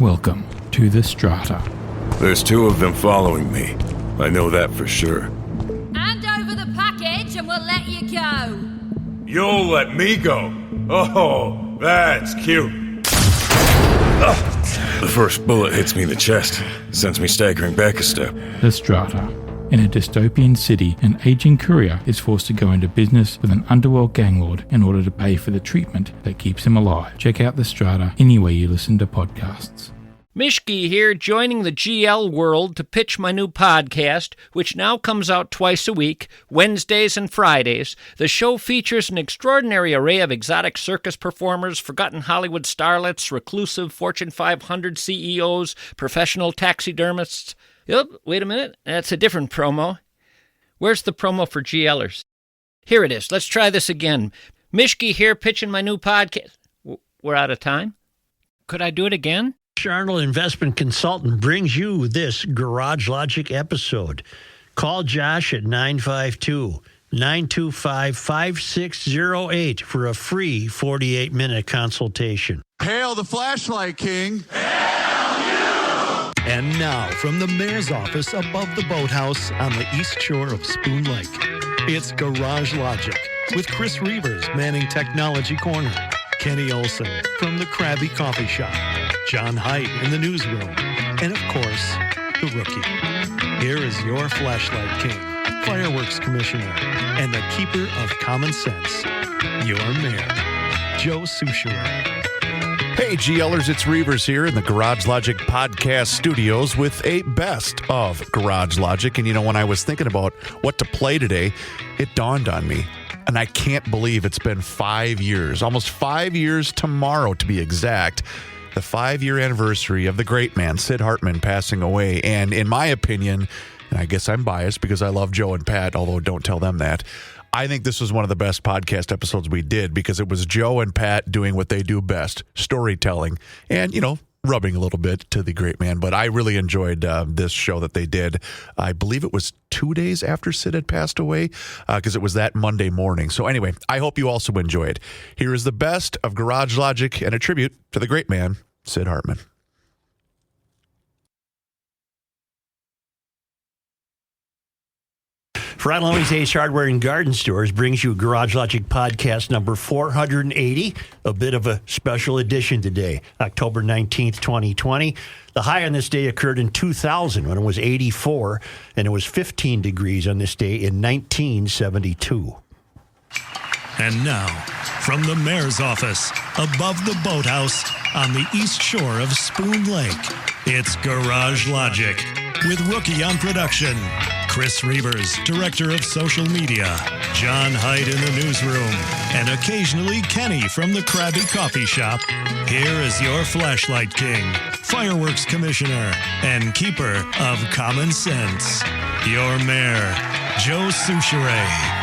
Welcome to the Strata. There's two of them following me. I know that for sure. Hand over the package and we'll let you go. You'll let me go? Oh, that's cute. The first bullet hits me in the chest, sends me staggering back a step. The Strata. In a dystopian city, an aging courier is forced to go into business with an underworld gang lord in order to pay for the treatment that keeps him alive. Check out The Strata anywhere you listen to podcasts. Mishki here, joining the GL world to pitch my new podcast, which now comes out twice a week, Wednesdays and Fridays. The show features an extraordinary array of exotic circus performers, forgotten Hollywood starlets, reclusive Fortune 500 CEOs, professional taxidermists. Wait a minute, that's a different promo. Where's the promo for GLers? Here it is, let's try this again. Mishki here, pitching my new podcast. We're out of time? Could I do it again? Arnold Investment Consultant brings you this Garage Logic episode. Call Josh at 952-925-5608 for a free 48-minute consultation. Hail the flashlight king. And now, from the mayor's office above the boathouse on the east shore of Spoon Lake, it's Garage Logic with Chris Reavers manning Technology Corner, Kenny Olson from the Krabby Coffee Shop, John Haidt in the newsroom, and of course, the Rookie. Here is your flashlight king, fireworks commissioner, and the keeper of common sense, your mayor, Joe Souchere. Hey, GLers, it's Reavers here in the Garage Logic podcast studios with a best of Garage Logic. And you know, when I was thinking about what to play today, it dawned on me. And I can't believe it's been 5 years, almost 5 years tomorrow to be exact, the 5-year anniversary of the great man, Sid Hartman, passing away. And in my opinion, and I guess I'm biased because I love Joe and Pat, although don't tell them that, I think this was one of the best podcast episodes we did because it was Joe and Pat doing what they do best, storytelling, and, you know, rubbing a little bit to the great man. But I really enjoyed this show that they did. I believe it was 2 days after Sid had passed away because it was that Monday morning. So anyway, I hope you also enjoy it. Here is the best of Garage Logic and a tribute to the great man, Sid Hartman. Frat Loney's Ace Hardware and Garden Stores brings you Garage Logic podcast number 480, a bit of a special edition today, October 19th, 2020. The high on this day occurred in 2000 when it was 84, and it was 15 degrees on this day in 1972. And now, from the mayor's office above the boathouse on the east shore of Spoon Lake, it's Garage Logic with Rookie on production, Chris Reavers, director of social media, John Haidt in the newsroom, and occasionally Kenny from the Krabby Coffee Shop. Here is your flashlight king, fireworks commissioner, and keeper of common sense, your mayor, Joe Souchere.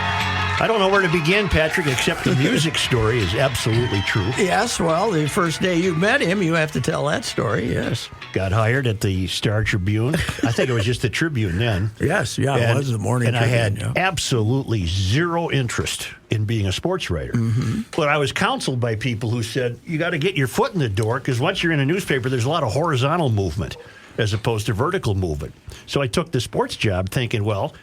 I don't know where to begin, Patrick, except the music story is absolutely true. Yes, well, the first day you met him, you have to tell that story, yes. Got hired at the Star Tribune. I think it was just the Tribune then. Yes, it was the morning and Tribune. And I had absolutely zero interest in being a sports writer. Mm-hmm. But I was counseled by people who said, you got to get your foot in the door, because once you're in a newspaper, there's a lot of horizontal movement as opposed to vertical movement. So I took the sports job thinking, well,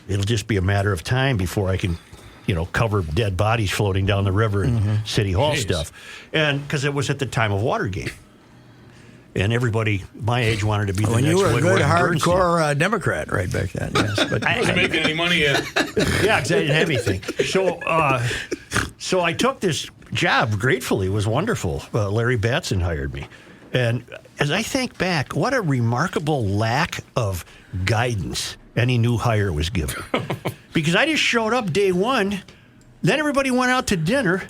it'll just be a matter of time before I can, you know, cover dead bodies floating down the river and City Hall stuff. And because it was at the time of Watergate. And everybody my age wanted to be the next you were a Woodward good and hardcore Democrat right back then, yes. But I wasn't making any money yet. yeah, because I didn't have anything. So I took this job gratefully. It was wonderful. Larry Batson hired me. And as I think back, what a remarkable lack of guidance any new hire was given. Because I just showed up day one, then everybody went out to dinner,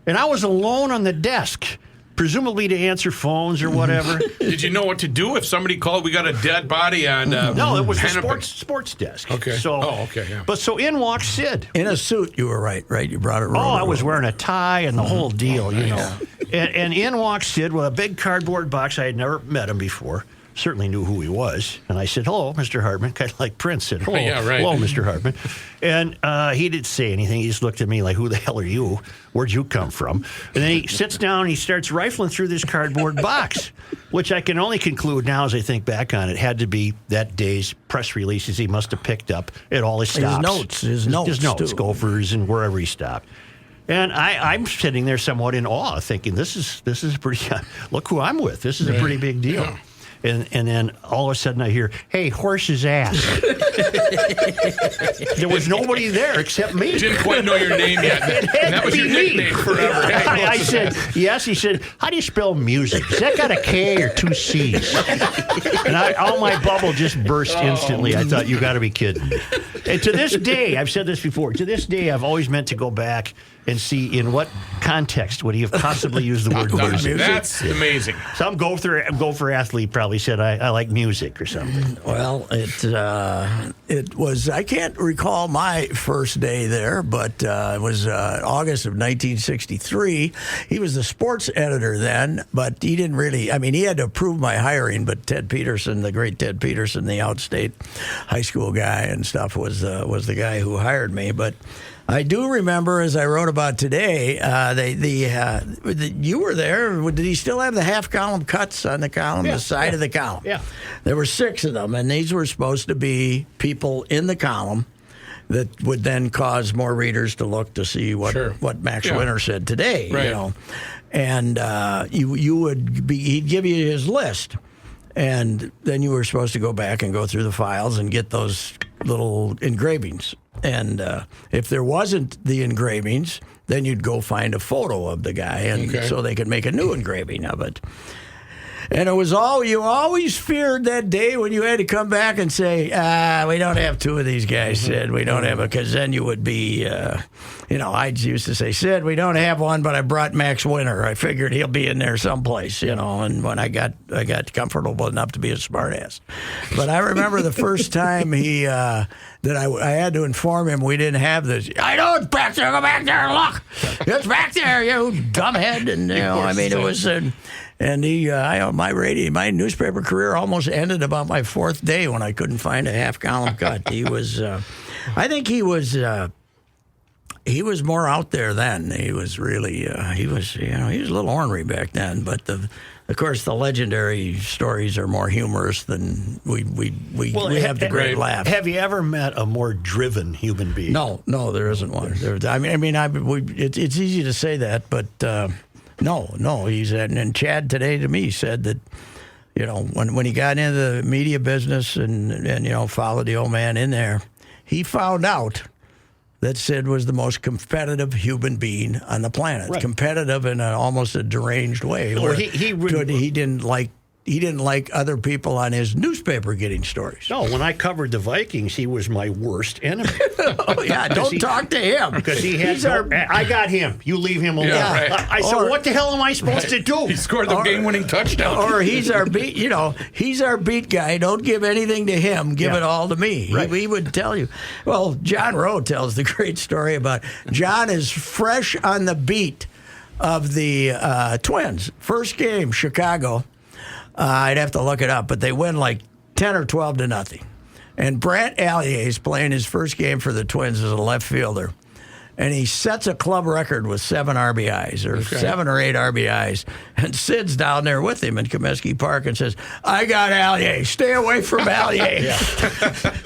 and I was alone on the desk, presumably to answer phones or whatever. Did you know what to do if somebody called? We got a dead body on. No, it was the sports desk. Okay. So, okay. Yeah. But so in walks Sid. In a suit, you were right? You brought it. I was wearing a tie and the whole deal, you know. And in walks Sid with a big cardboard box. I had never met him before. certainly knew who he was. And I said, hello, Mr. Hartman, kind of like Prince said, hello, Yeah, right. hello, Mr. Hartman. And he didn't say anything. He just looked at me like, who the hell are you? Where'd you come from? And then he sits down and he starts rifling through this cardboard box, which I can only conclude now as I think back on it, had to be that day's press releases he must have picked up at all his stops. His notes, too. Gophers and wherever he stopped. And I'm sitting there somewhat in awe, thinking, this is pretty, look who I'm with. This is a pretty big deal. Yeah. And then all of a sudden I hear, hey, horse's ass. There was nobody there except me. Didn't quite know your name yet. And that was your nickname forever. I said, yes. He said, how do you spell music? Has that got a K or two C's? And all my bubble just burst instantly. I thought, you got to be kidding me. And to this day, I've said this before, to this day, I've always meant to go back and see in what context would he have possibly used the word music. That's amazing. Some gopher athlete probably said, I like music or something. Well, it was, I can't recall my first day there, but it was August of 1963. He was the sports editor then, but he didn't really, he had to approve my hiring, but Ted Peterson, the great Ted Peterson, the outstate high school guy and stuff, was the guy who hired me. But I do remember, as I wrote about today, you were there. Did he still have the half-column cuts on the column, the side of the column? Yeah. There were 6 of them, and these were supposed to be people in the column that would then cause more readers to look to see what Max Winter said today. Right. And you would be, he'd give you his list. And then you were supposed to go back and go through the files and get those little engravings. And if there wasn't the engravings, then you'd go find a photo of the guy, and so they could make a new engraving of it. And it was you always feared that day when you had to come back and say, we don't have 2 of these guys, Sid. We don't have because then you would be, I used to say, Sid, we don't have one, but I brought Max Winter. I figured he'll be in there someplace, and when I got comfortable enough to be a smartass. But I remember the first time that I had to inform him we didn't have this. I know it's back there. Go back there and look. It's back there, you dumbhead. And, it was... And my newspaper career almost ended about my 4th day when I couldn't find a half-column cut. He was, I think he was more out there then. He was really, he was a little ornery back then. But of course, the legendary stories are more humorous than we have the great laugh. Have you ever met a more driven human being? No, there isn't one. It's easy to say that, but. No. And Chad today to me said that, when he got into the media business and followed the old man in there, he found out that Sid was the most competitive human being on the planet. Right. Competitive in almost a deranged way. Well, he didn't like other people on his newspaper getting stories. No, when I covered the Vikings, he was my worst enemy. Don't talk to him. Because I got him. You leave him alone. Yeah, right. I said, what the hell am I supposed to do? He scored the game-winning touchdown. Or he's our beat, he's our beat guy. Don't give anything to him. Give it all to me. Right. He would tell you. Well, John Rowe tells the great story about John is fresh on the beat of the Twins. First game, Chicago. I'd have to look it up, but they win like 10 or 12 to nothing. And Brant Allier is playing his first game for the Twins as a left fielder. And he sets a club record with 7 RBIs, or 7 or 8 RBIs. And Sid's down there with him in Comiskey Park and says, I got Allier. Stay away from Allier.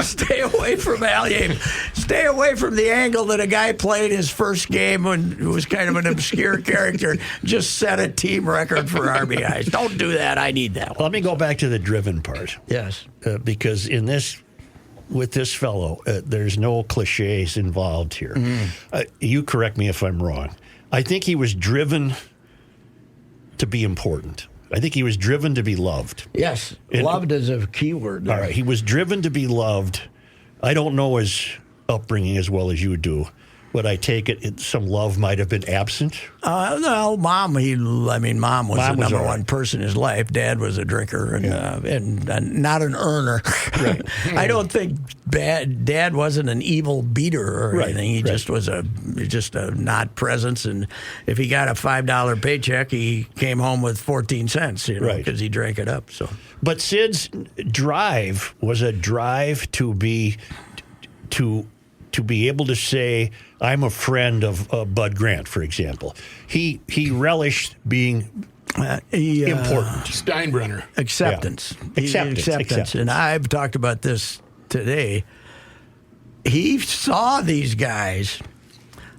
Stay away from Allier. Stay away from the angle that a guy played his first game who was kind of an obscure character, just set a team record for RBIs. Don't do that. I need that one. Let me go back to the driven part. Yes. Because with this fellow, there's no cliches involved here. Mm-hmm. You correct me if I'm wrong. I think he was driven to be important. I think he was driven to be loved. Yes, loved is a key word there. All right, he was driven to be loved. I don't know his upbringing as well as you do, But I take it some love might have been absent. No, Mom was the number all one right. person in his life. Dad was a drinker and not an earner. Right. I don't think Dad wasn't an evil beater or anything. He just was a not presence. And if he got a $5 paycheck, he came home with 14 cents, because he drank it up. So, but Sid's drive was a drive to be able to say, I'm a friend of Bud Grant, for example. He relished being important. Steinbrenner. Acceptance. Yeah. Acceptance. And I've talked about this today. He saw these guys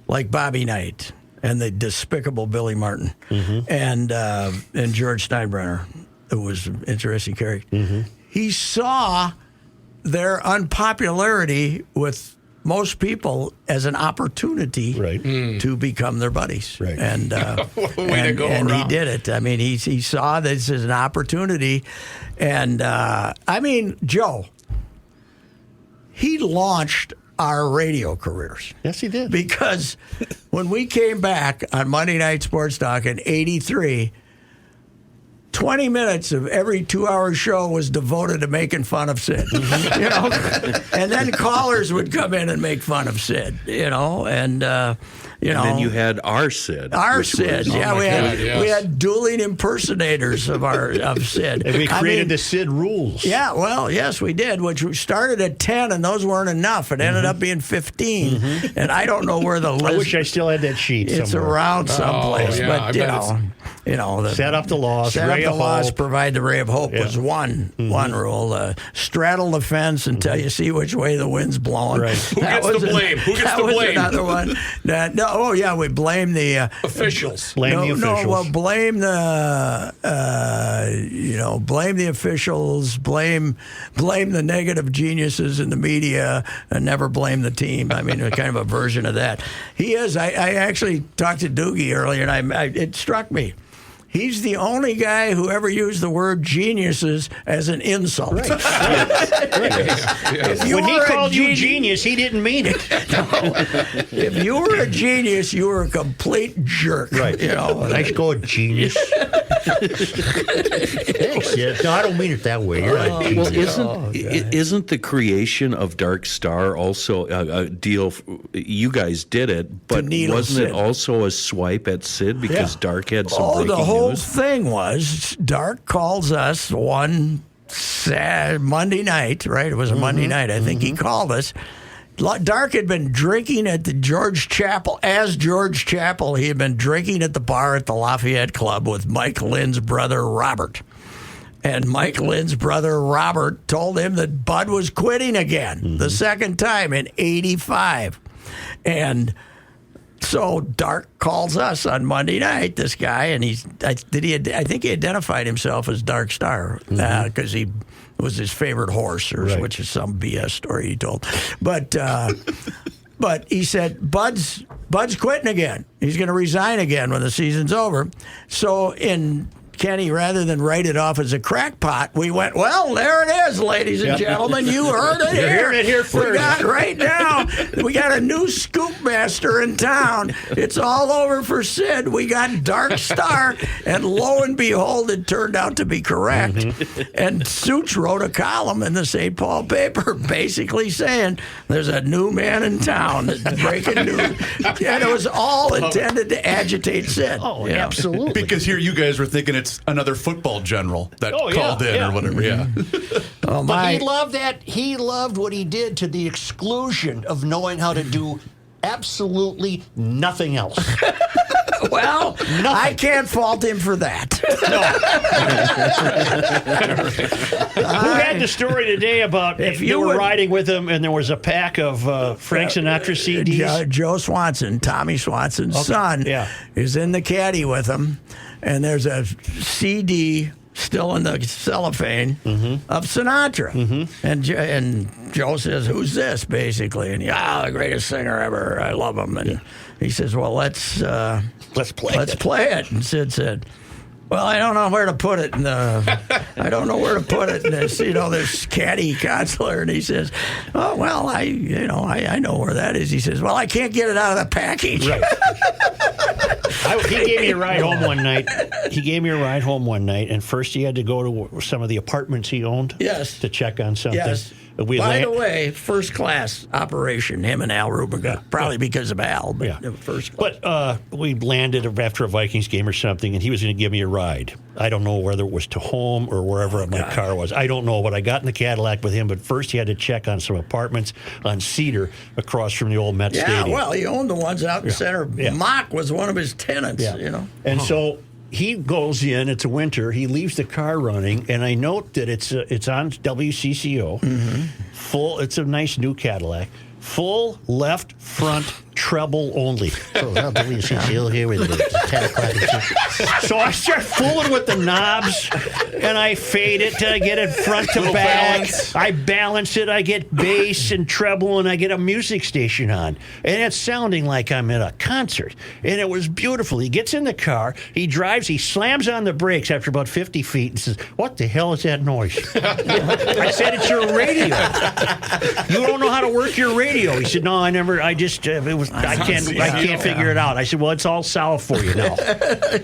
like Bobby Knight and the despicable Billy Martin and George Steinbrenner, who was an interesting character. He saw their unpopularity with most people as an opportunity to become their buddies. Right. And he did it. I mean, he saw this as an opportunity. And, Joe, he launched our radio careers. Yes, he did. Because when we came back on Monday Night Sports Talk in '83, 20 minutes of every 2-hour show was devoted to making fun of Sid. And then callers would come in and make fun of Sid, and then you had our Sid. Our Sid. We had dueling impersonators of Sid. And we created the Sid rules. Yeah, well, yes, we did, which started at 10, and ththose weren't enough. It ended up being 15. And I don't know where the list... I wish I still had that sheet It's somewhere. around someplace, but set up the loss. Provide the ray of hope was one rule. Straddle the fence until you see which way the wind's blowing. Right. Who gets the blame? Who gets the blame? Another one. We blame the officials. Blame the officials. Blame the negative geniuses in the media, and never blame the team. I mean, kind of a version of that. He is. I actually talked to Doogie earlier, and it struck me. He's the only guy who ever used the word geniuses as an insult. Right. When he called you genius, he didn't mean it. If you were a genius, you were a complete jerk. Right. Nice going, genius. Thanks. Yeah. No, I don't mean it that way. You're a genius. Well, isn't the creation of Dark Star also a deal? You guys did it, but wasn't it also a swipe at Sid because Dark had some breaking news? The whole thing was Dark calls us one Monday night, right? It was a Monday night. I think he called us. Dark had been drinking at the George Chappell. As George Chappell, he had been drinking at the bar at the Lafayette Club with Mike Lynn's brother, Robert. And Mike Lynn's brother, Robert, told him that Bud was quitting again, the second time in '85. And so Dark calls us on Monday night, this guy, and I think he identified himself as Dark Star because he was his favorite horse, which is some BS story he told. But he said, Bud's quitting again. He's going to resign again when the season's over. So Kenny, rather than write it off as a crackpot, we went, well, there it is, ladies and gentlemen. You heard it here. You're hearing it here first. We got right now. We got a new scoop master in town. It's all over for Sid. We got Dark Star, and lo and behold, it turned out to be correct. And Suits wrote a column in the St. Paul paper basically saying there's a new man in town that's breaking news. And it was all intended to agitate Sid. Oh, absolutely. Because here you guys were thinking it's another football general that called in or whatever. But he loved that. He loved what he did to the exclusion of knowing how to do absolutely nothing else. Well, I can't fault him for that. Who had the story today about if you were riding with him and there was a pack of Frank Sinatra CDs? Joe Swanson, Tommy Swanson's son, is in the caddy with him, and there's a CD still in the cellophane of Sinatra. And Joe says, who's this, basically? And the greatest singer ever. I love him. And he says, well, let's play it. And Sid said, Well, I don't know where to put it. I don't know where to put it. And this caddy counselor, and he says, "Oh, well, I know where that is." He says, "Well, I can't get it out of the package." Right. He gave me a ride home one night. And first he had to go to some of the apartments he owned. Yes. To check on something. Yes. By the way, first class operation, him and Al Ruben, probably because of Al, but first class. But we landed after a Vikings game or something, and he was going to give me a ride. I don't know whether it was to home or wherever my car was. I don't know, but I got in the Cadillac with him. But first he had to check on some apartments on Cedar across from the old Met Stadium. Yeah, well, he owned the ones out in the center. Yeah. Mock was one of his tenants, And so he goes in. It's a winter. He leaves the car running, and I note that it's on WCCO. Mm-hmm. Full. It's a nice new Cadillac. Full left front treble only. So WCCO here with the 10 o'clock. So I start fooling with the knobs, and I fade it till I get it front to back. I balance it. I get bass and treble, and I get a music station on. And it's sounding like I'm at a concert. And it was beautiful. He gets in the car. He drives. He slams on the brakes after about 50 feet and says, "What the hell is that noise?" I said, "It's your radio. You don't know how to work your radio." He said, "No, I never. I just it was. I can't figure it out." I said, "Well, it's all solid for you now.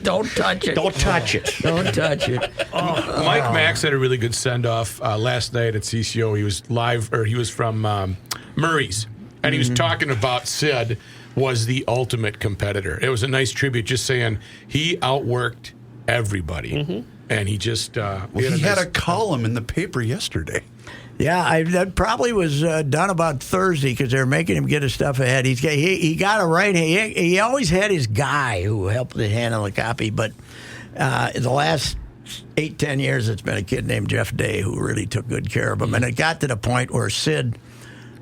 Don't touch it. Don't touch it. Don't touch it." Mike Max had a really good send off last night at CCO. He was live, or he was from Murray's, and he was talking about Sid was the ultimate competitor. It was a nice tribute, just saying he outworked everybody, and he just he had a column in the paper yesterday. Yeah, that probably was done about Thursday because they were making him get his stuff ahead. He got it right. He always had his guy who helped him handle the copy, but in the last 8-10 years, it's been a kid named Jeff Day who really took good care of him. And it got to the point where Sid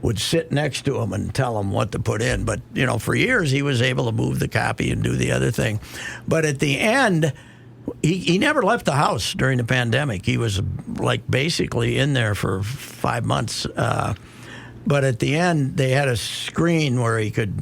would sit next to him and tell him what to put in. But, for years, he was able to move the copy and do the other thing. But at the end, he never left the house during the pandemic. He was basically in there for 5 months. But at the end, they had a screen where he could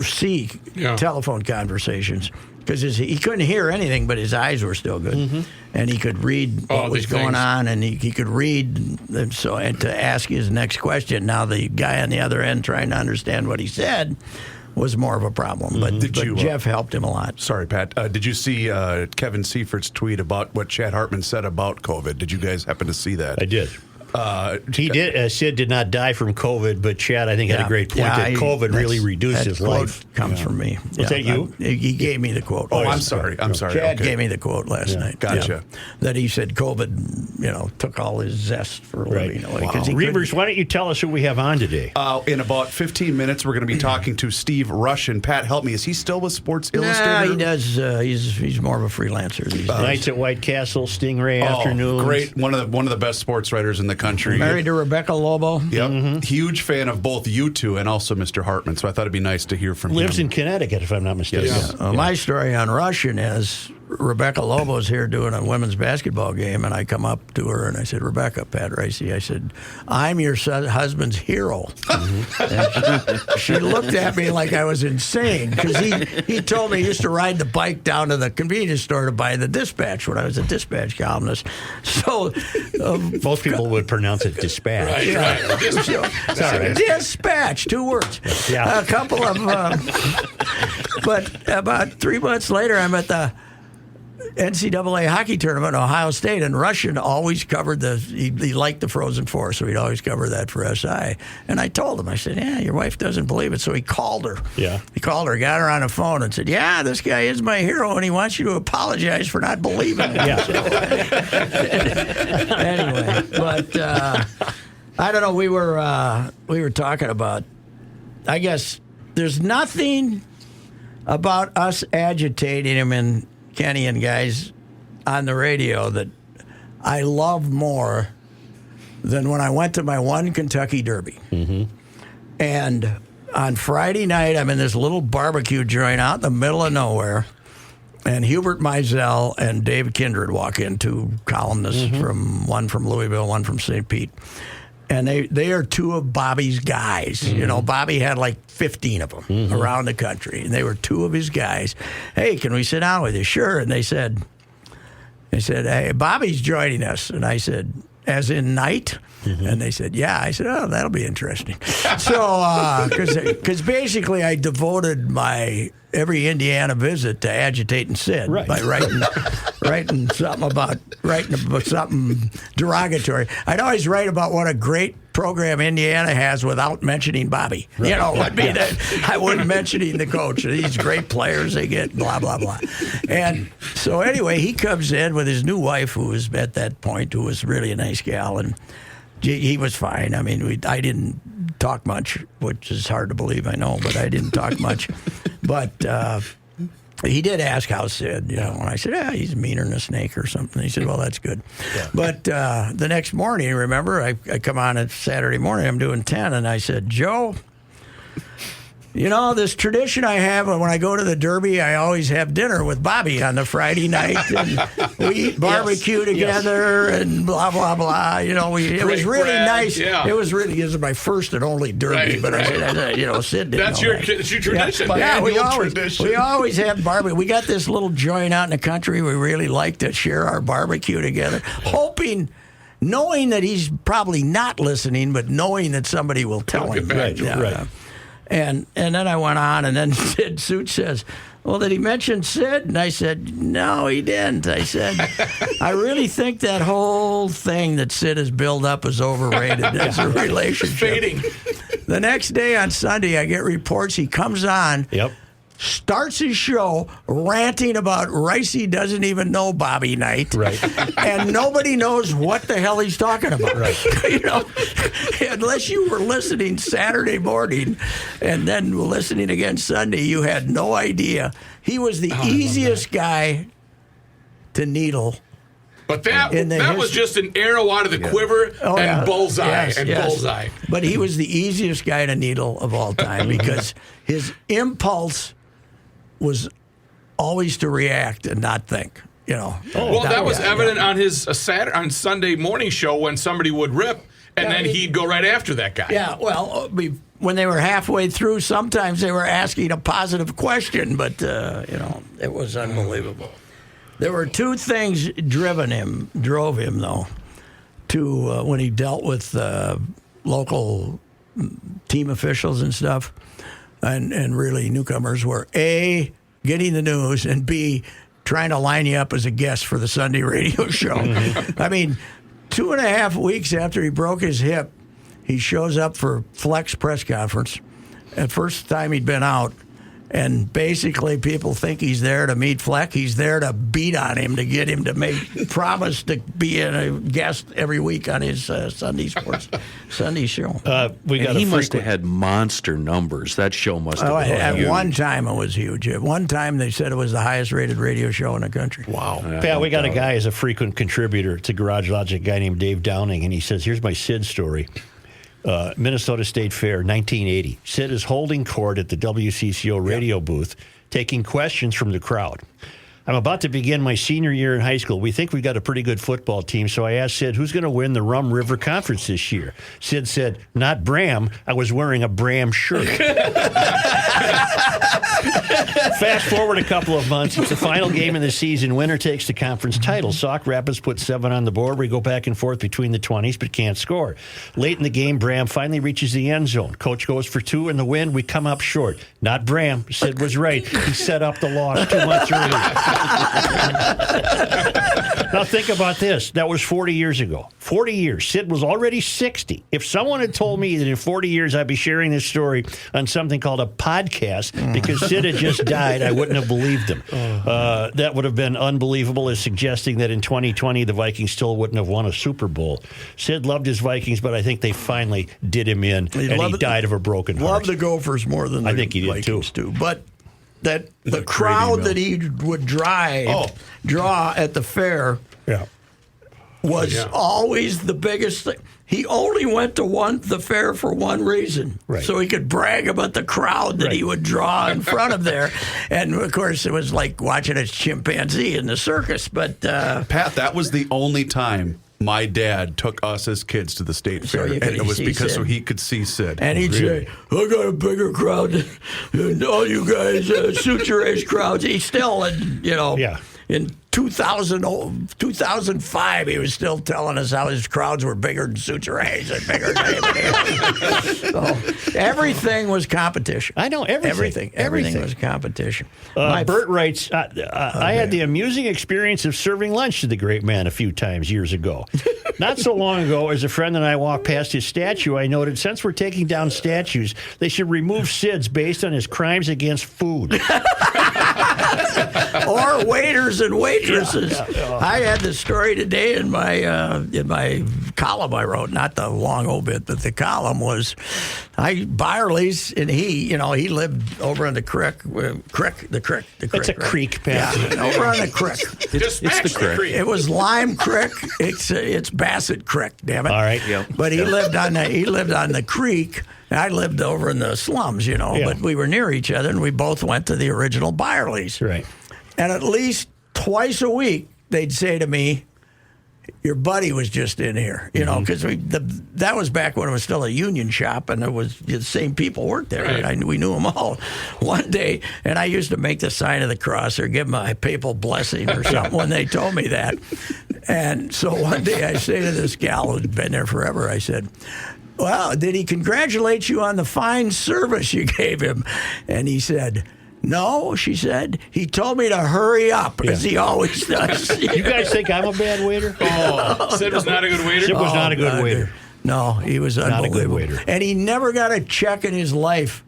see telephone conversations because he couldn't hear anything, but his eyes were still good, and he could read what was going on, and he could read, and to ask his next question. Now the guy on the other end trying to understand what he said was more of a problem, but Jeff helped him a lot. Sorry, Pat. Did you see Kevin Seifert's tweet about what Chad Hartman said about COVID? Did you guys happen to see that? I did. He did. Sid did not die from COVID, but Chad, I think, had a great point that COVID really reduced his life. That comes from me. Was that you? He gave me the quote. Oh, I'm sorry. Chad gave me the quote last night. Gotcha. That he said COVID, took all his zest for living away. Wow. Reavers, why don't you tell us who we have on today? In about 15 minutes, we're going to be talking to Steve Rushin. Pat, help me. Is he still with Sports Illustrated? Yeah, he does. He's more of a freelancer these days. Nights at White Castle, Stingray afternoons. Great. One of the best sports writers in the country. Married to Rebecca Lobo. Yep. Huge fan of both you two and also Mr. Hartman. So I thought it'd be nice to hear from him. Lives in Connecticut, if I'm not mistaken. Yes. My story on Russian is Rebecca Lobo's here doing a women's basketball game, and I come up to her and I said, "Rebecca, Pat Ricey," I said, "I'm your husband's hero." And she looked at me like I was insane because he told me he used to ride the bike down to the convenience store to buy the Dispatch when I was a Dispatch columnist. So most people would pronounce it dispatch. Right. Sorry. Dispatch, 2 words. Yeah. A couple of, but about 3 months later, I'm at the NCAA hockey tournament in Ohio State, and Russian always covered he liked the Frozen Four, so he'd always cover that for SI. And I told him, I said, "Yeah, your wife doesn't believe it." So he called her. Yeah. He called her, got her on the phone, and said, "Yeah, this guy is my hero, and he wants you to apologize for not believing him." Yeah. Anyway, but I don't know. We were talking about, I guess there's nothing about us agitating him and Kenny and guys on the radio that I love more than when I went to my one Kentucky Derby. Mm-hmm. And on Friday night, I'm in this little barbecue joint out in the middle of nowhere, and Hubert Meisel and Dave Kindred walk in, 2 columnists, one from Louisville, one from St. Pete. And they are two of Bobby's guys. Mm-hmm. You know, Bobby had like 15 of them around the country, and they were two of his guys. Hey, can we sit down with you? Sure. And they said, hey, Bobby's joining us. And I said, as in night? And they said, yeah. I said, oh, that'll be interesting. So, because basically I devoted my every Indiana visit to agitating Sid by writing something derogatory. I'd always write about what a great program Indiana has without mentioning Bobby. Right. You know, I wouldn't mentioning the coach. These great players they get, blah, blah, blah. And so anyway, he comes in with his new wife, who was at that point, who was really a nice gal, and he was fine. I mean, I didn't talk much, which is hard to believe, I know, but I didn't talk much. But he did ask how Sid, you know, and I said, yeah, he's meaner than a snake or something. He said, well, that's good. Yeah. But the next morning, remember, I come on at Saturday morning, I'm doing 10, and I said, Joe, you know, this tradition I have when I go to the Derby, I always have dinner with Bobby on the Friday night, and we eat barbecue together and blah, blah, blah. You know, it was really nice. Yeah. It was my first and only Derby, but I said, you know, Sid didn't That's know your tradition. Yeah, we always have barbecue. We got this little joint out in the country. We really like to share our barbecue together, knowing that he's probably not listening, but knowing that somebody will tell him. Right. And then I went on, and then Sid Suit says, well, did he mention Sid? And I said, no, he didn't. I said, I really think that whole thing that Sid has built up is overrated as a relationship. Fading. The next day on Sunday, I get reports he comes on. Yep. Starts his show ranting about Ricey doesn't even know Bobby Knight. Right. And nobody knows what the hell he's talking about. Right. You know, unless you were listening Saturday morning and then listening again Sunday, you had no idea. He was the easiest guy to needle. But that was just an arrow out of the quiver and bullseye. Bullseye. But he was the easiest guy to needle of all time because his impulse was always to react and not think. You know. Well, that was evident on his on Sunday morning show when somebody would rip, and then he'd go right after that guy. Yeah. Well, when they were halfway through, sometimes they were asking a positive question, but you know, it was unbelievable. There were two things drove him though, to when he dealt with local team officials and stuff, and really newcomers were A, getting the news, and B, trying to line you up as a guest for the Sunday radio show. I mean, 2.5 weeks after he broke his hip, he shows up for Fleck's press conference. At first time he'd been out. And basically, people think he's there to meet Fleck. He's there to beat on him, to get him to promise to be a guest every week on his Sunday show. He must have had monster numbers. That show must have been at huge. one time, it was huge. At one time, they said it was the highest-rated radio show in the country. Wow. Pat, we got a guy as a frequent contributor to Garage Logic, a guy named Dave Downing, and he says, here's my Sid story. Minnesota State Fair, 1980. Sid is holding court at the WCCO radio booth, taking questions from the crowd. I'm about to begin my senior year in high school. We think we've got a pretty good football team, so I asked Sid, who's going to win the Rum River Conference this year? Sid said, not Bram. I was wearing a Bram shirt. Fast forward a couple of months. It's the final game of the season. Winner takes the conference title. Sauk Rapids put 7 on the board. We go back and forth between the 20s, but can't score. Late in the game, Bram finally reaches the end zone. Coach goes for 2 in the win. We come up short. Not Bram. Sid was right. He set up the loss 2 months earlier. Now think about this. That was 40 years ago. 40 years. Sid was already 60. If someone had told me that in 40 years I'd be sharing this story on something called a podcast because Sid had just died, I wouldn't have believed him. That would have been unbelievable, as suggesting that in 2020 the Vikings still wouldn't have won a Super Bowl. Sid loved his Vikings, but I think they finally did him in, and he died of a broken heart. Loved the Gophers more than I think he did Vikings too. But that the crowd that he would draw at the fair was always the biggest thing. He only went to the fair for one reason, so he could brag about the crowd that he would draw in front of there. And, of course, it was like watching a chimpanzee in the circus. But Pat, that was the only time my dad took us as kids to the state fair, and it was because so he could see Sid. And he'd say, I got a bigger crowd than all you guys, suture age crowds. He's still, in 2005, he was still telling us how his crowds were bigger than Suture Hayes and bigger than anybody else. So everything was competition. I know, everything. Everything was competition. Bert writes, I had the amusing experience of serving lunch to the great man a few times years ago. Not so long ago, as a friend and I walked past his statue, I noted, since we're taking down statues, they should remove Sid's based on his crimes against food. Or waiters and waitresses. Yeah. I had the story today in my column I wrote, not the long obit, but the column was Byerly's, and he lived over on the creek. It's a creek, Pat. Yeah, over on the creek. It's the creek. It was Lime Creek. It's Bassett Creek. Damn it. All right. Yeah. But he lived on the creek. I lived over in the slums, but we were near each other, and we both went to the original Byerly's. Right. And at least twice a week, they'd say to me, your buddy was just in here, because that was back when it was still a union shop, and it was the same people worked there. Right. And we knew them all. One day, and I used to make the sign of the cross or give them a papal blessing or something when they told me that. And so one day I say to this gal who'd been there forever, I said, well, did he congratulate you on the fine service you gave him? And he said, no, she said. He told me to hurry up, as he always does. You guys think I'm a bad waiter? Sid was not a good waiter? Sid was not a good waiter. No, he was not unbelievable. a good waiter. And he never got a check in his life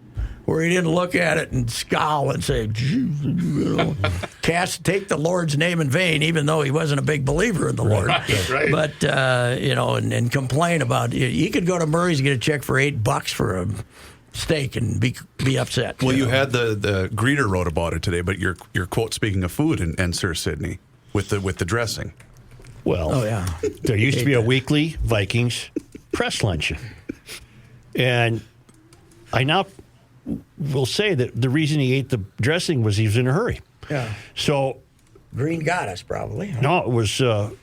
where he didn't look at it and scowl and say, take the Lord's name in vain, even though he wasn't a big believer in the Lord. Right. But, and complain about it. He could go to Murray's and get a check for $8 for a steak and be upset. Well, you had the greeter wrote about it today, but your quote, speaking of food, and Sir Sidney with the dressing. Well, there used to be a weekly Vikings press luncheon. And I now will say that the reason he ate the dressing was he was in a hurry. Yeah. So Green Goddess, probably. Huh? No, it was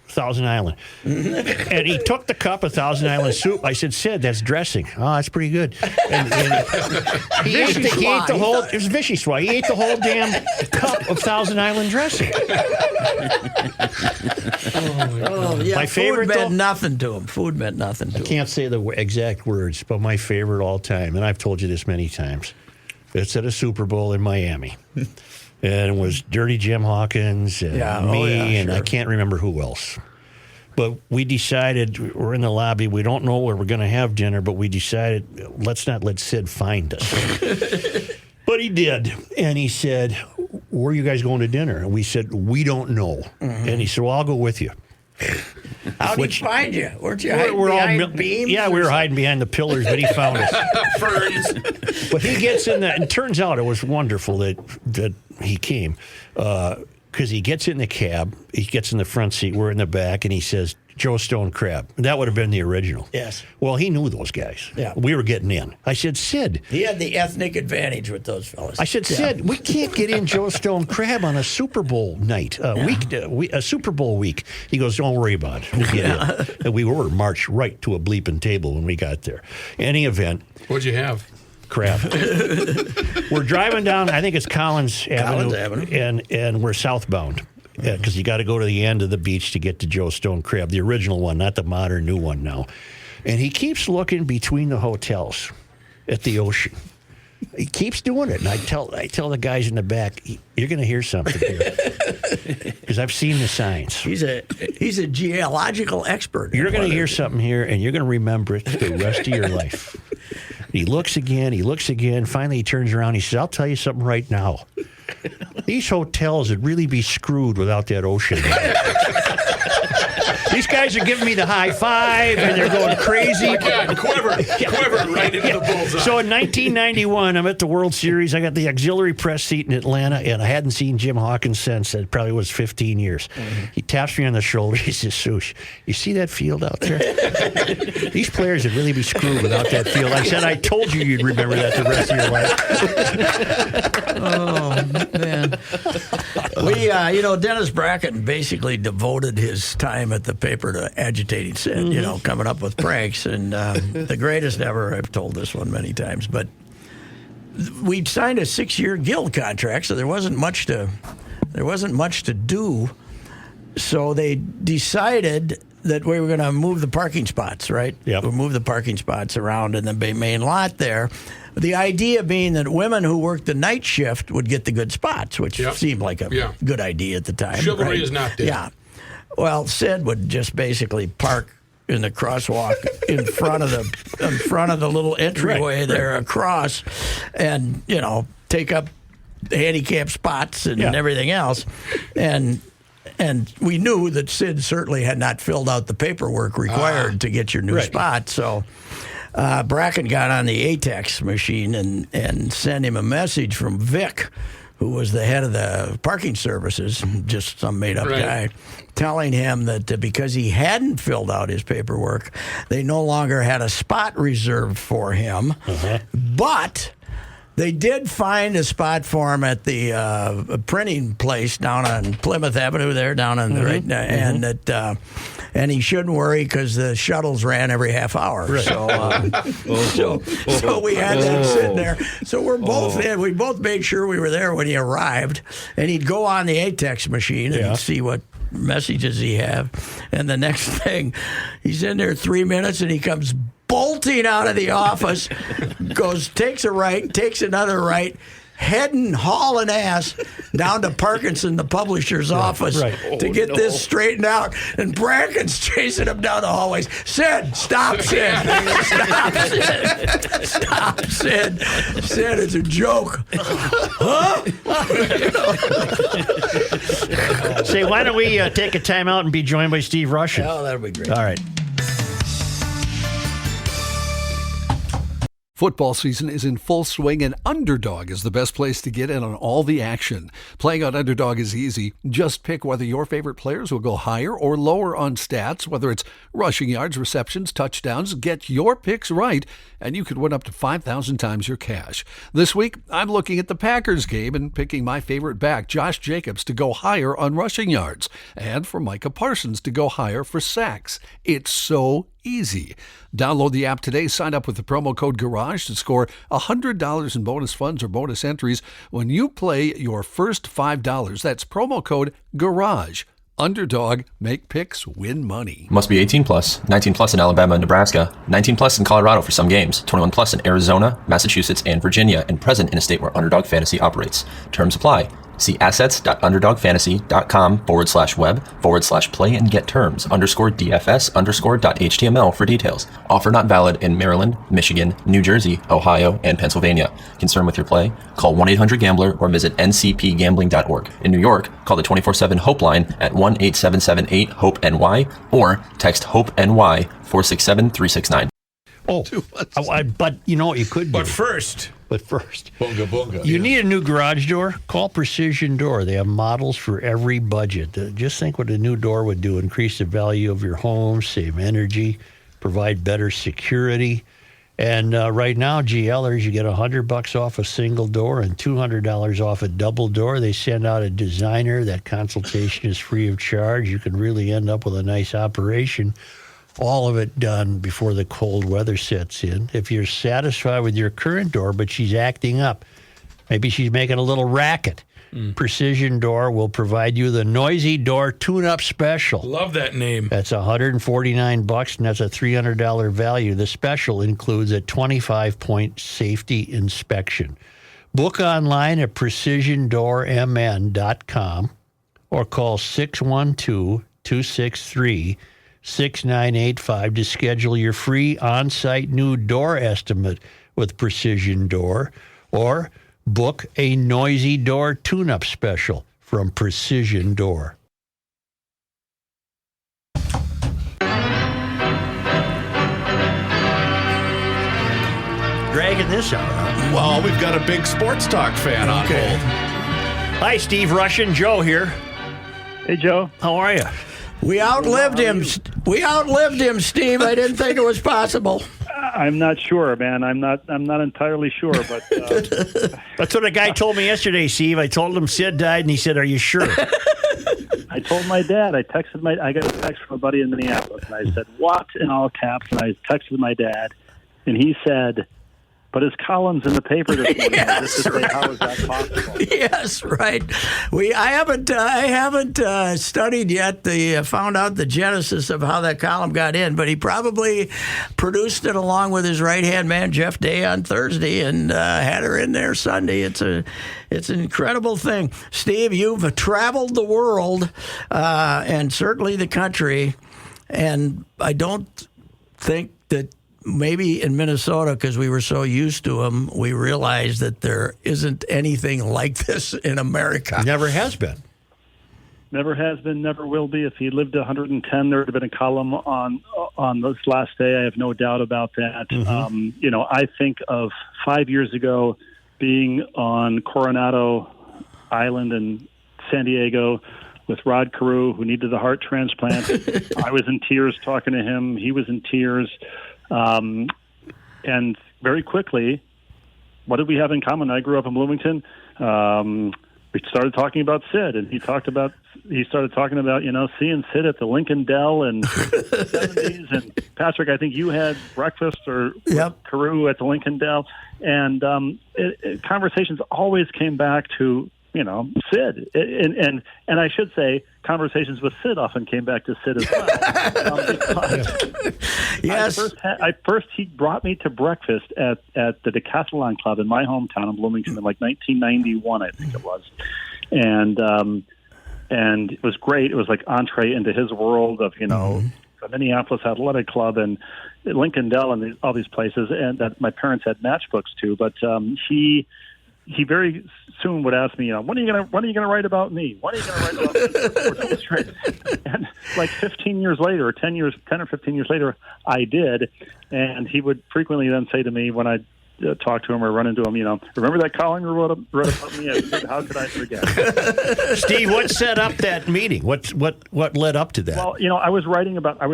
Thousand Island. And he took the cup of Thousand Island soup. I said, Sid, that's dressing. Oh, that's pretty good. And he ate the whole, it was Vichyssoise. He ate the whole damn cup of Thousand Island dressing. My favorite, food meant nothing to him. Food meant nothing to him. I can't say the exact words, but my favorite all time, and I've told you this many times, it's at a Super Bowl in Miami. And it was Dirty Jim Hawkins and and I can't remember who else. But we decided, we're in the lobby, we don't know where we're going to have dinner, but we decided, let's not let Sid find us. But he did. And he said, where are you guys going to dinner? And we said, we don't know. Mm-hmm. And he said, well, I'll go with you. How did he find you? Weren't you hiding behind beams? Yeah, we were hiding behind the pillars, but he found us. Ferns. But he gets in that, and it turns out it was wonderful that he came, because he gets in the cab, he gets in the front seat, we're in the back, and he says, Joe Stone Crab. That would have been the original. Yes. Well, he knew those guys. Yeah. We were getting in. I said, Sid. He had the ethnic advantage with those fellas. I said, Sid, we can't get in Joe Stone Crab on a Super Bowl night, a Super Bowl week. He goes, don't worry about it. We'll get in. And we were marched right to a bleeping table when we got there. Any event. What'd you have? Crap. We're driving down, I think it's Collins Avenue. And we're southbound. Because you got to go to the end of the beach to get to Joe Stone Crab, the original one, not the modern new one now. And he keeps looking between the hotels at the ocean. He keeps doing it. And I tell the guys in the back, you're going to hear something here. Because I've seen the signs. He's a geological expert. You're going to hear something here, and you're going to remember it the rest of your life. He looks again. Finally, he turns around. He says, I'll tell you something right now. These hotels would really be screwed without that ocean. These guys are giving me the high five, and they're going crazy. Quiver right into the bullseye. So in 1991, I'm at the World Series. I got the auxiliary press seat in Atlanta, and I hadn't seen Jim Hawkins since. It probably was 15 years. Mm-hmm. He taps me on the shoulder. He says, Sush, you see that field out there? These players would really be screwed without that field. I said, I told you you'd remember that the rest of your life. Oh, man. We, Dennis Bracken basically devoted his time at the paper to agitating Sid, coming up with pranks. And the greatest ever, I've told this one many times, but we'd signed a 6-year guild contract, so there wasn't much to do. So they decided that we were going to move the parking spots, right? Yep. We'll move the parking spots around in the main lot there. The idea being that women who worked the night shift would get the good spots, which seemed like a good idea at the time. Chivalry is not dead. Yeah. Well, Sid would just basically park in the crosswalk in front of the little entryway there across, and take up handicap spots and everything else, and we knew that Sid certainly had not filled out the paperwork required to get your new spot. So Bracken got on the ATEX machine and sent him a message from Vic, who was the head of the parking services, just some made-up guy, telling him that because he hadn't filled out his paperwork, they no longer had a spot reserved for him. But they did find a spot for him at the printing place down on Plymouth Avenue there, down on the and he shouldn't worry because the shuttles ran every half hour. Right. So we had that sitting there. So we're both in. We both made sure we were there when he arrived, and he'd go on the ATEX machine and see what messages he had. And the next thing, he's in there 3 minutes, and he comes bolting out of the office, takes a right, takes another right, heading, hauling ass down to Parkinson, the publisher's office, to get this straightened out. And Bracken's chasing him down the hallways. Sid, stop, Sid. Stop, Sid. Stop, Sid. Sid, it's a joke. Huh? Say, why don't we take a time out and be joined by Steve Russian? Oh, that'll be great. All right. Football season is in full swing, and Underdog is the best place to get in on all the action. Playing on Underdog is easy. Just pick whether your favorite players will go higher or lower on stats, whether it's rushing yards, receptions, touchdowns. Get your picks right, and you could win up to 5,000 times your cash. This week, I'm looking at the Packers game and picking my favorite back, Josh Jacobs, to go higher on rushing yards, and for Micah Parsons to go higher for sacks. It's so easy. Download the app today. Sign up with the promo code GARAGE to score $100 in bonus funds or bonus entries when you play your first $5. That's promo code GARAGE. Underdog, make picks, win money. Must be 18 plus, 19 plus in Alabama and Nebraska, 19 plus in Colorado for some games, 21 plus in Arizona, Massachusetts, and Virginia, and present in a state where Underdog Fantasy operates. Terms apply. See assets.underdogfantasy.com/web/play and get terms _DFS_.html for details. Offer not valid in Maryland, Michigan, New Jersey, Ohio, and Pennsylvania. Concerned with your play? Call 1-800-GAMBLER or visit ncpgambling.org. In New York, call the 24/7 Hope line at 1-8778-HOPE-NY or text HOPE-NY 467-369. But you know what you could do? But first, Bunga bunga. You need a new garage door? Call Precision Door. They have models for every budget. Just think what a new door would do. Increase the value of your home, save energy, provide better security. And right now, GLers, you get $100 off a single door and $200 off a double door. They send out a designer. That consultation is free of charge. You can really end up with a nice operation. All of it done before the cold weather sets in. If you're satisfied with your current door, but she's acting up, maybe she's making a little racket, Precision Door will provide you the Noisy Door Tune-Up Special. Love that name. That's $149, and that's a $300 value. The special includes a 25-point safety inspection. Book online at precisiondoormn.com or call 612-263-6985 to schedule your free on-site new door estimate with Precision Door, or book a Noisy Door Tune-Up Special from Precision Door. Dragging this out, huh? Well, we've got a big sports talk fan on hold. Hi, Steve Russian. Joe here. Hey, Joe. How are you? We outlived him. We outlived him, Steve. I didn't think it was possible. I'm not sure, man. I'm not entirely sure, but that's what a guy told me yesterday, Steve. I told him Sid died, and he said, "Are you sure?" I told my dad. I got a text from a buddy in Minneapolis, and I said, "What?" in all caps, and I texted my dad, and he said, "But his column's in the paper this morning." Yes, right. How is that possible? Yes, right. I haven't studied yet. Found out the genesis of how that column got in, but he probably produced it along with his right hand man Jeff Day on Thursday and had her in there Sunday. It's an incredible thing. Steve, you've traveled the world and certainly the country, and I don't think that. Maybe in Minnesota, because we were so used to them, we realized that there isn't anything like this in America. Never has been. Never has been, never will be. If he lived to 110, there would have been a column on this last day. I have no doubt about that. Mm-hmm. I think of 5 years ago being on Coronado Island in San Diego with Rod Carew, who needed a heart transplant. I was in tears talking to him. He was in tears. And very quickly, what did we have in common? I grew up in Bloomington. We started talking about Sid, and he started talking about, seeing Sid at the Lincoln Dell in the 70s. And Patrick, I think you had breakfast Carew at the Lincoln Dell. And conversations always came back to, Sid. And I should say, conversations with Sid often came back to Sid as well. Yes. He brought me to breakfast at the Decathlon Club in my hometown in Bloomington in like 1991, I think it was. And it was great. It was like entree into his world of, the Minneapolis Athletic Club and Lincoln Dell and all these places, and that my parents had matchbooks too. But he very soon would ask me, when are you gonna write about me? When are you gonna write about me? And like 15 years later, 10 or 15 years later, I did. And he would frequently then say to me when I talk to him or run into him, remember that column you wrote about me? I said, how could I forget? Steve, what set up that meeting? What led up to that? Well, I was writing about. I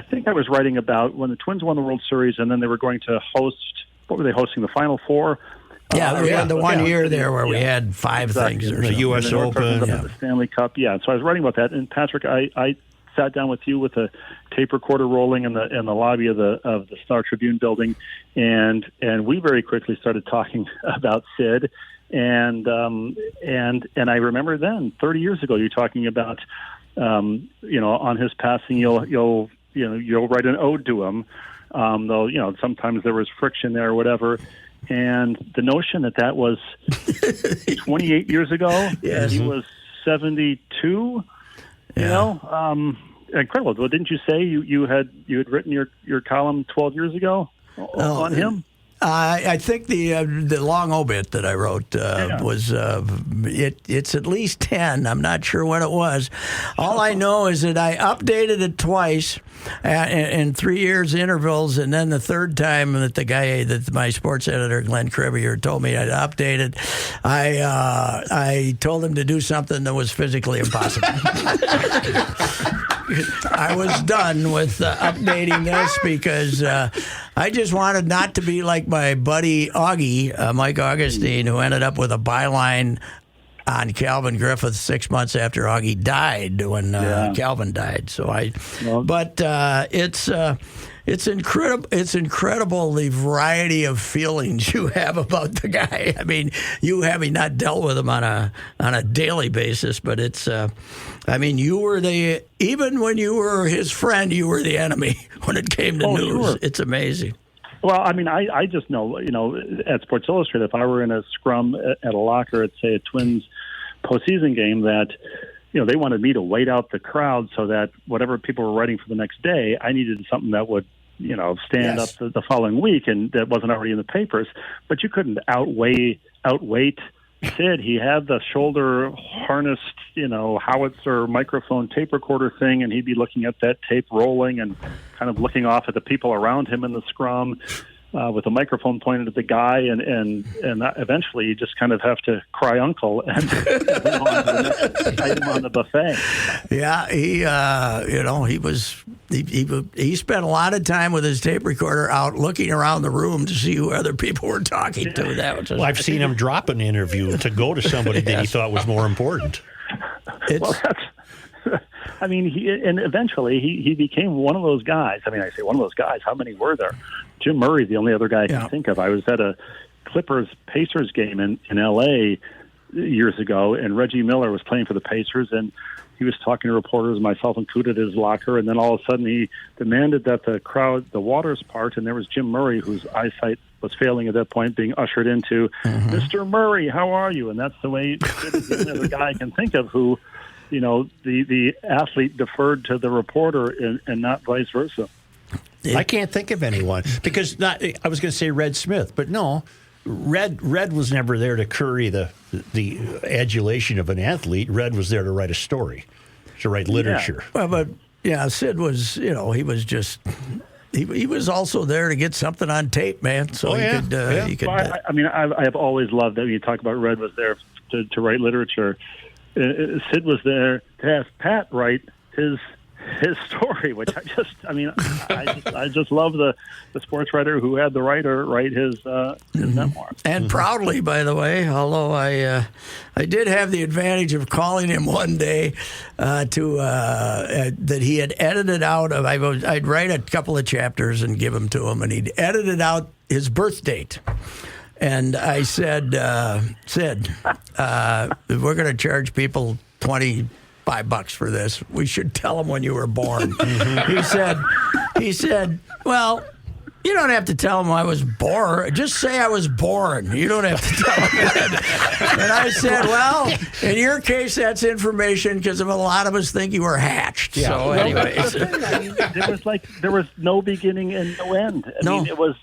think I was writing about when the Twins won the World Series, and then they were going to host. What were they hosting? The Final Four? We had the 1 year there where we had five things. Or the U.S. Open. The Stanley Cup. Yeah. So I was writing about that. And Patrick, I sat down with you with a tape recorder rolling in the lobby of the Star Tribune building, and we very quickly started talking about Sid. And I remember then 30 years ago, you talking about on his passing, you'll write an ode to him. Though, sometimes there was friction there or whatever. And the notion that was 28 years ago, yes. He was 72, incredible. Well, didn't you say you had written your column 12 years ago on him? I think the long obit that I wrote was it's at least 10. I'm not sure what it was. All I know is that I updated it twice in 3 years intervals, and then the third time that my sports editor Glenn Cribier told me I'd update it, I told him to do something that was physically impossible. I was done with updating this because I just wanted not to be like my buddy Augie, Mike Augustine, who ended up with a byline on Calvin Griffith 6 months after Augie died when Calvin died. So it's incredible. It's incredible the variety of feelings you have about the guy. I mean, you having not dealt with him on a daily basis, but it's. You were even when you were his friend, you were the enemy when it came to news. Sure. It's amazing. Well, I just know, at Sports Illustrated, if I were in a scrum at a locker at, say, a Twins postseason game, that, they wanted me to wait out the crowd so that whatever people were writing for the next day, I needed something that would, stand up the following week and that wasn't already in the papers. But you couldn't outweight Sid. He had the shoulder harnessed, howitzer microphone tape recorder thing, and he'd be looking at that tape rolling and kind of looking off at the people around him in the scrum with a microphone pointed at the guy, and eventually you just kind of have to cry uncle and move on to the next item on the buffet. Yeah, he spent a lot of time with his tape recorder out looking around the room to see who other people were talking to. I've seen him drop an interview to go to somebody that he thought was more important. Well, that's. I mean, eventually he became one of those guys. I mean, I say one of those guys. How many were there? Jim Murray's the only other guy I can think of. I was at a Clippers-Pacers game in L.A. years ago, and Reggie Miller was playing for the Pacers, and he was talking to reporters, myself included, at his locker, and then all of a sudden he demanded that the waters part, and there was Jim Murray, whose eyesight was failing at that point, being ushered into, Mr. Murray, how are you? And that's the way the only other guy I can think of who, the athlete deferred to the reporter and not vice versa. I can't think of anyone because I was going to say Red Smith, but no, Red was never there to curry the adulation of an athlete. Red was there to write a story, to write literature. Yeah. Well, but Sid was, he was just. He was also there to get something on tape, man. So he could. Well, I mean, I have always loved that when you talk about Red was there to write literature. Sid was there to have Pat write his story, which I just love the sports writer who had the writer write his memoir. And proudly, by the way, although I did have the advantage of calling him one day that he had edited out of. I'd write a couple of chapters and give them to him, and he'd edited out his birth date. And I said, Sid, we're going to charge people $25 for this. We should tell them when you were born. He said, well, you don't have to tell them I was born. Just say I was born. You don't have to tell them that. And I said, well, in your case, that's information because a lot of us think you were hatched. Yeah. So anyways. There was no beginning and no end. I mean, it was...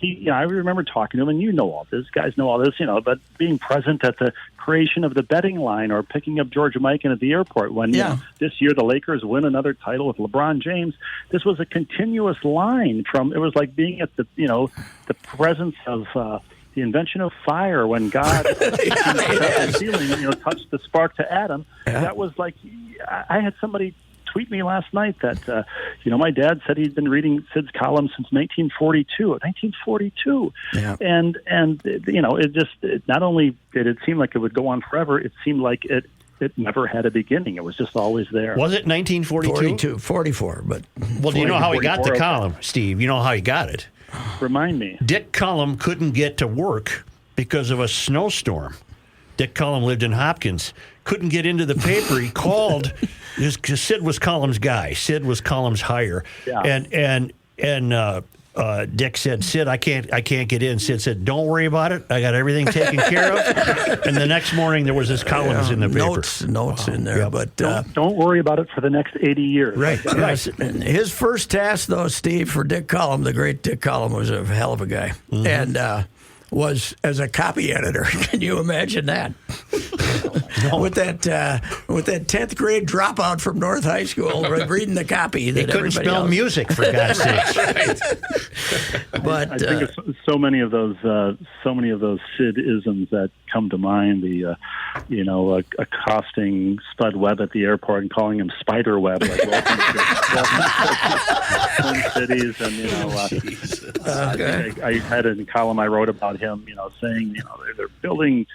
I remember talking to him, and you know all this. Guys know all this, but being present at the creation of the betting line or picking up George Mikan at the airport when this year the Lakers win another title with LeBron James. This was a continuous line from. It was like being at the the presence of the invention of fire when God touched the ceiling, touched the spark to Adam. Yeah. That was like I had somebody tweet me last night that my dad said he'd been reading Sid's columns since 1942. And it just not only did it seem like it would go on forever, it seemed like it never had a beginning. It was just always there. Was it 1942? 44, but well, do you know how he got the column, Steve? You know how he got it? Remind me. Dick Cullum couldn't get to work because of a snowstorm. Dick Cullum lived in Hopkins. Couldn't get into the paper. He called. Because Sid was Cullum's guy. Sid was Cullum's hire. Yeah. And Dick said, Sid, I can't get in. Sid said, don't worry about it. I got everything taken care of. And the next morning there was his columns in the paper. Notes in there. Yeah. But don't worry about it for the next 80 years. Right. Yes. And his first task, though, Steve, for Dick Cullum, the great Dick Cullum, was a hell of a guy. Mm-hmm. And was as a copy editor. Can you imagine that? No. With that 10th grade dropout from North High School, reading the copy. That he couldn't spell music, for God's sake. But I think of so many of those Sid-isms that come to mind. The accosting Spud Webb at the airport and calling him Spider Webb, like welcome to Twin Cities, and I had a column I wrote about him, saying they're building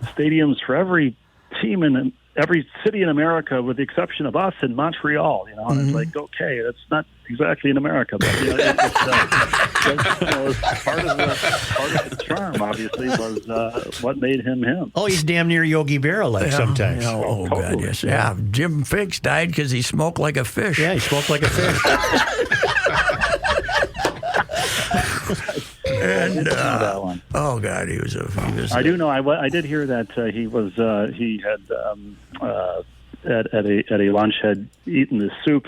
stadiums for every team in every city in America with the exception of us in Montreal. And it's like, okay, that's not exactly in America, but it's part of the charm. Obviously, was what made him him. Oh, he's damn near Yogi Berra-like sometimes. Oh, totally. God, yes. Yeah, Jim Finks died because he smoked like a fish. Yeah, he smoked like a fish. And that one. Oh God, he was. I do know. I did hear that he had at a lunch had eaten the soup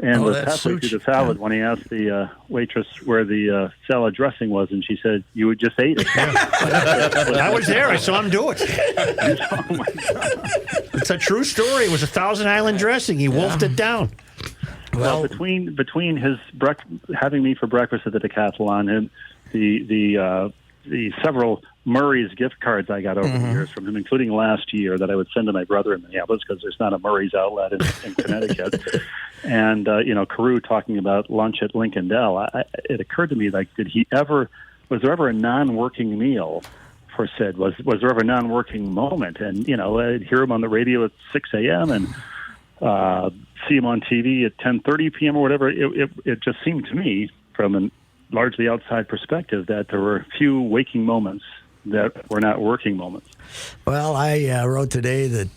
and was halfway through the salad when he asked the waitress where the salad dressing was, and she said, "You just ate it." I was there. I saw him do it. Oh my God. It's a true story. It was a Thousand Island dressing. He wolfed it down. Well, between his having me for breakfast at the Decathlon and the several Murray's gift cards I got over the years from him, including last year that I would send to my brother in Minneapolis because there's not a Murray's outlet in Connecticut. And Carew talking about lunch at Lincoln Dell. It occurred to me, like, was there ever a non-working meal for Sid? Was there ever a non-working moment? And I'd hear him on the radio at 6 a.m. and see him on TV at 10:30 p.m. or whatever. It just seemed to me, from a largely outside perspective, that there were few waking moments that were not working moments. Well, I wrote today that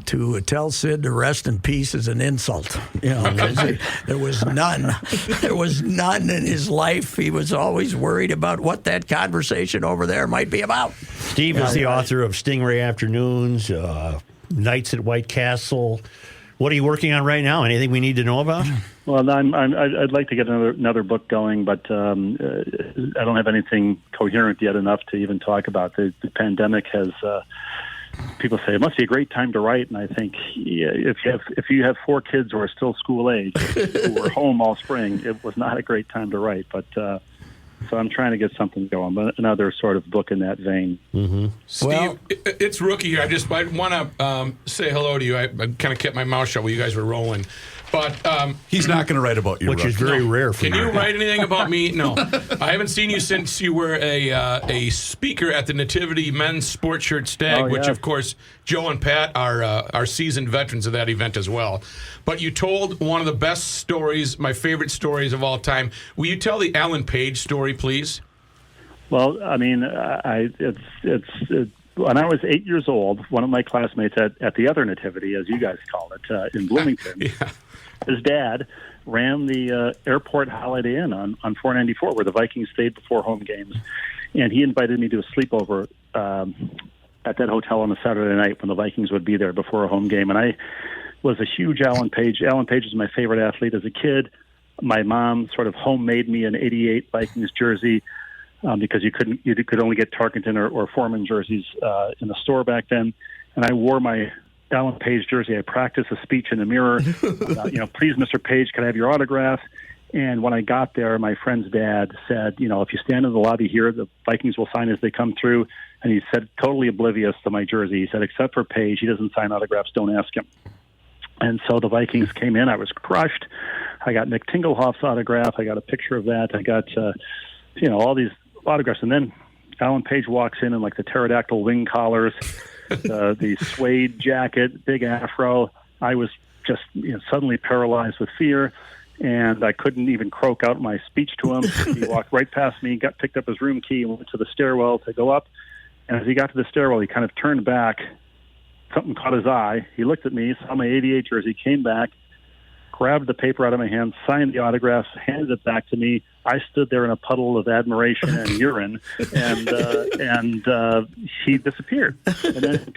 to tell Sid to rest in peace is an insult. There was none. There was none in his life. He was always worried about what that conversation over there might be about. Steve is the author of Stingray Afternoons, Nights at White Castle. What are you working on right now? Anything we need to know about? Well, I'd like to get another book going, but I don't have anything coherent yet enough to even talk about. The pandemic has. People say it must be a great time to write, and I think if you have 4 kids who are still school age, who were home all spring, it was not a great time to write. But so I'm trying to get something going, but another sort of book in that vein. Mm-hmm. Steve, it's Rookie here. I want to say hello to you. I kind of kept my mouth shut while you guys were rolling. But he's not going to write about you, which is very rare for Can you write anything about me? No. I haven't seen you since you were a speaker at the Nativity Men's Sports Shirt Stag, which, of course, Joe and Pat are seasoned veterans of that event as well. But you told one of the best stories, my favorite stories of all time. Will you tell the Alan Page story, please? Well, I mean, it's when I was 8 years old, one of my classmates at the other Nativity, as you guys call it, in Bloomington, his dad ran the airport Holiday Inn on 494, where the Vikings stayed before home games. And he invited me to a sleepover at that hotel on a Saturday night when the Vikings would be there before a home game. And I was a huge Alan Page. Alan Page was my favorite athlete as a kid. My mom sort of homemade me an '88 Vikings jersey. Because you could only get Tarkenton or Foreman jerseys in the store back then, and I wore my Alan Page jersey. I practiced a speech in the mirror. Please, Mr. Page, can I have your autograph? And when I got there, my friend's dad said, if you stand in the lobby here, the Vikings will sign as they come through. And he said, totally oblivious to my jersey. He said, except for Page, he doesn't sign autographs. Don't ask him. And so the Vikings came in. I was crushed. I got Nick Tingelhoff's autograph. I got a picture of that. I got all these autographs, and then Alan Page walks in like the pterodactyl wing collars, the suede jacket, big afro. I was just suddenly paralyzed with fear, and I couldn't even croak out my speech to him. He walked right past me, picked up his room key, and went to the stairwell to go up. And as he got to the stairwell, he kind of turned back. Something caught his eye. He looked at me, saw my '88 jersey, came back, grabbed the paper out of my hand, signed the autographs, handed it back to me. I stood there in a puddle of admiration and urine, and he disappeared. And then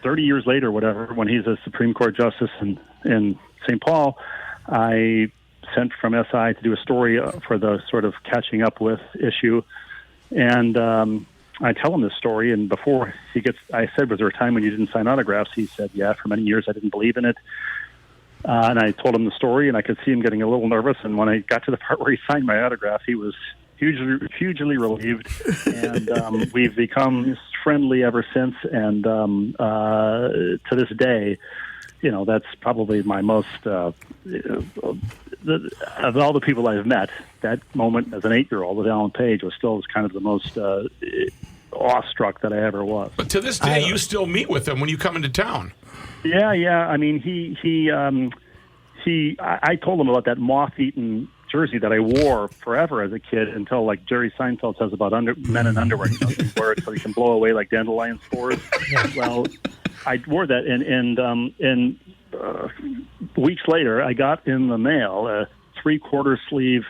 30 years later, whatever, when he's a Supreme Court justice in St. Paul, I sent from SI to do a story for the sort of catching up with issue. And I tell him this story, and before I said, was there a time when you didn't sign autographs? He said, yeah, for many years I didn't believe in it. And I told him the story, and I could see him getting a little nervous. And when I got to the part where he signed my autograph, he was hugely relieved. And we've become friendly ever since. And to this day, that's probably my most, of all the people I've met, that moment as an 8-year-old with Alan Page was kind of the most awestruck that I ever was. But to this day, you still meet with him when you come into town. Yeah. I mean, I told him about that moth-eaten jersey that I wore forever as a kid until, like Jerry Seinfeld says about men in underwear, you wear it so you can blow away like dandelion spores. Well, I wore that, and weeks later, I got in the mail a 3/4 sleeve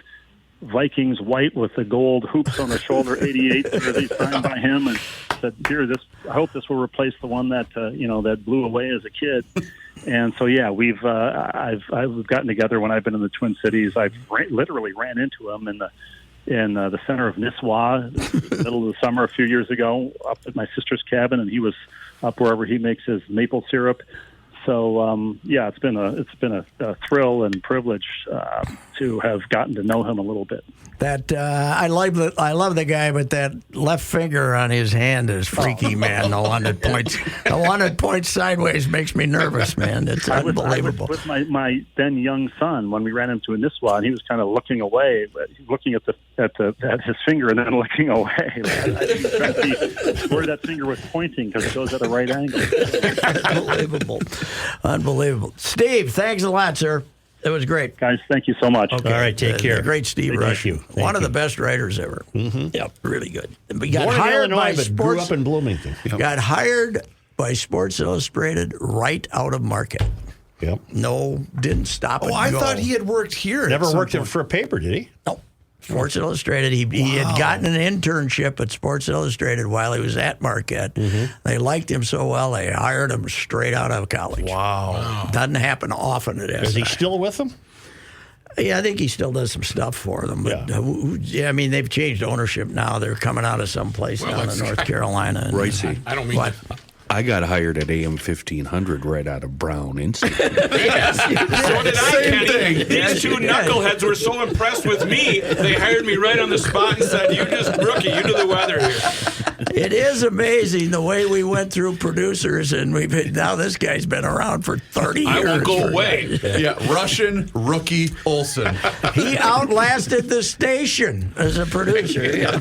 Vikings white with the gold hoops on the shoulder, '88 jersey signed by him, and said, "Here, I hope this will replace the one that that blew away as a kid." And so, yeah, I've gotten together when I've been in the Twin Cities. I've literally ran into him in the center of Nisswa, in the middle of the summer a few years ago, up at my sister's cabin, and he was up wherever he makes his maple syrup. So yeah, it's been a thrill and privilege to have gotten to know him a little bit. That I love the guy, but that left finger on his hand is freaky, man. The one that points sideways makes me nervous, man. It's unbelievable. I was with my then young son when we ran into a Nisswa, and he was kind of looking away, looking at his finger and then looking away. I didn't see where that finger was pointing because it goes at a right angle. Unbelievable. Steve, thanks a lot, sir. It was great. Guys, thank you so much. Okay. All right, take care. Great Steve Rush. One of the best writers ever. Mm-hmm. Yep, really good. But got hired by Sports, grew up in Bloomington. Yep. Got hired by Sports Illustrated right out of market. Yep. No, didn't stop and I go. thought he had worked here. Never worked for a paper, did he? No. Sports Illustrated. He had gotten an internship at Sports Illustrated while he was at Marquette. Mm-hmm. They liked him so well, they hired him straight out of college. Wow. Doesn't happen often at SI. Is he still with them? Yeah, I think he still does some stuff for them. But I mean, they've changed ownership now. They're coming out of someplace down in North Carolina. Ricey. I don't mean what? I got hired at AM 1500 right out of Brown Institute. Yes. So did I, Kenny. These two knuckleheads were so impressed with me, they hired me right on the spot and said, you rookie, you do the weather here. It is amazing the way we went through producers, and now this guy's been around for 30 years. I will go away. Yeah, Russian rookie Olsen. He outlasted the station as a producer. Yeah.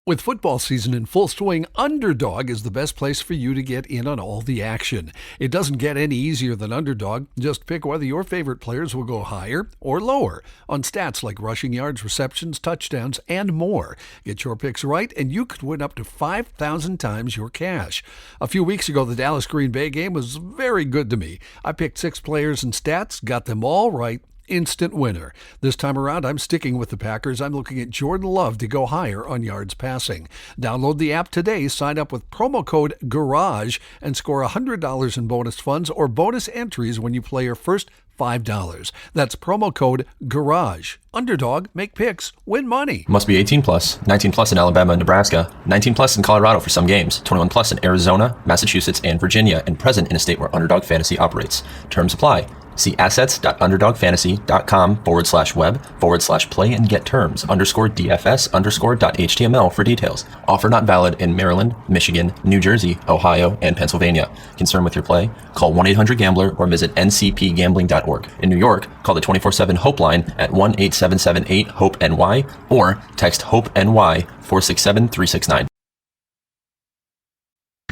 With football season in full swing, Underdog is the best place for you to get in on all the action. It doesn't get any easier than Underdog. Just pick whether your favorite players will go higher or lower on stats like rushing yards, receptions, touchdowns, and more. Get your picks right, and you could win up to 5,000 times your cash. A few weeks ago, the Dallas-Green Bay game was very good to me. I picked 6 players and stats, got them all right. Instant winner. This time around, I'm sticking with the Packers. I'm looking at Jordan Love to go higher on yards passing. Download the app today, sign up with promo code GARAGE, and score $100 in bonus funds or bonus entries when you play your first $5. That's promo code GARAGE. Underdog, make picks, win money. Must be 18 plus, 19 plus in Alabama and Nebraska, 19 plus in Colorado for some games, 21 plus in Arizona, Massachusetts, and Virginia, and present in a state where Underdog Fantasy operates. Terms apply. See assets.underdogfantasy.com/web/play and get terms _DFS_.html for details. Offer not valid in Maryland, Michigan, New Jersey, Ohio, and Pennsylvania. Concerned with your play? Call 1-800-GAMBLER or visit ncpgambling.org. In New York, call the 24/7 Hope line at 1-8778-HOPE-NY or text HOPE-NY 467-369.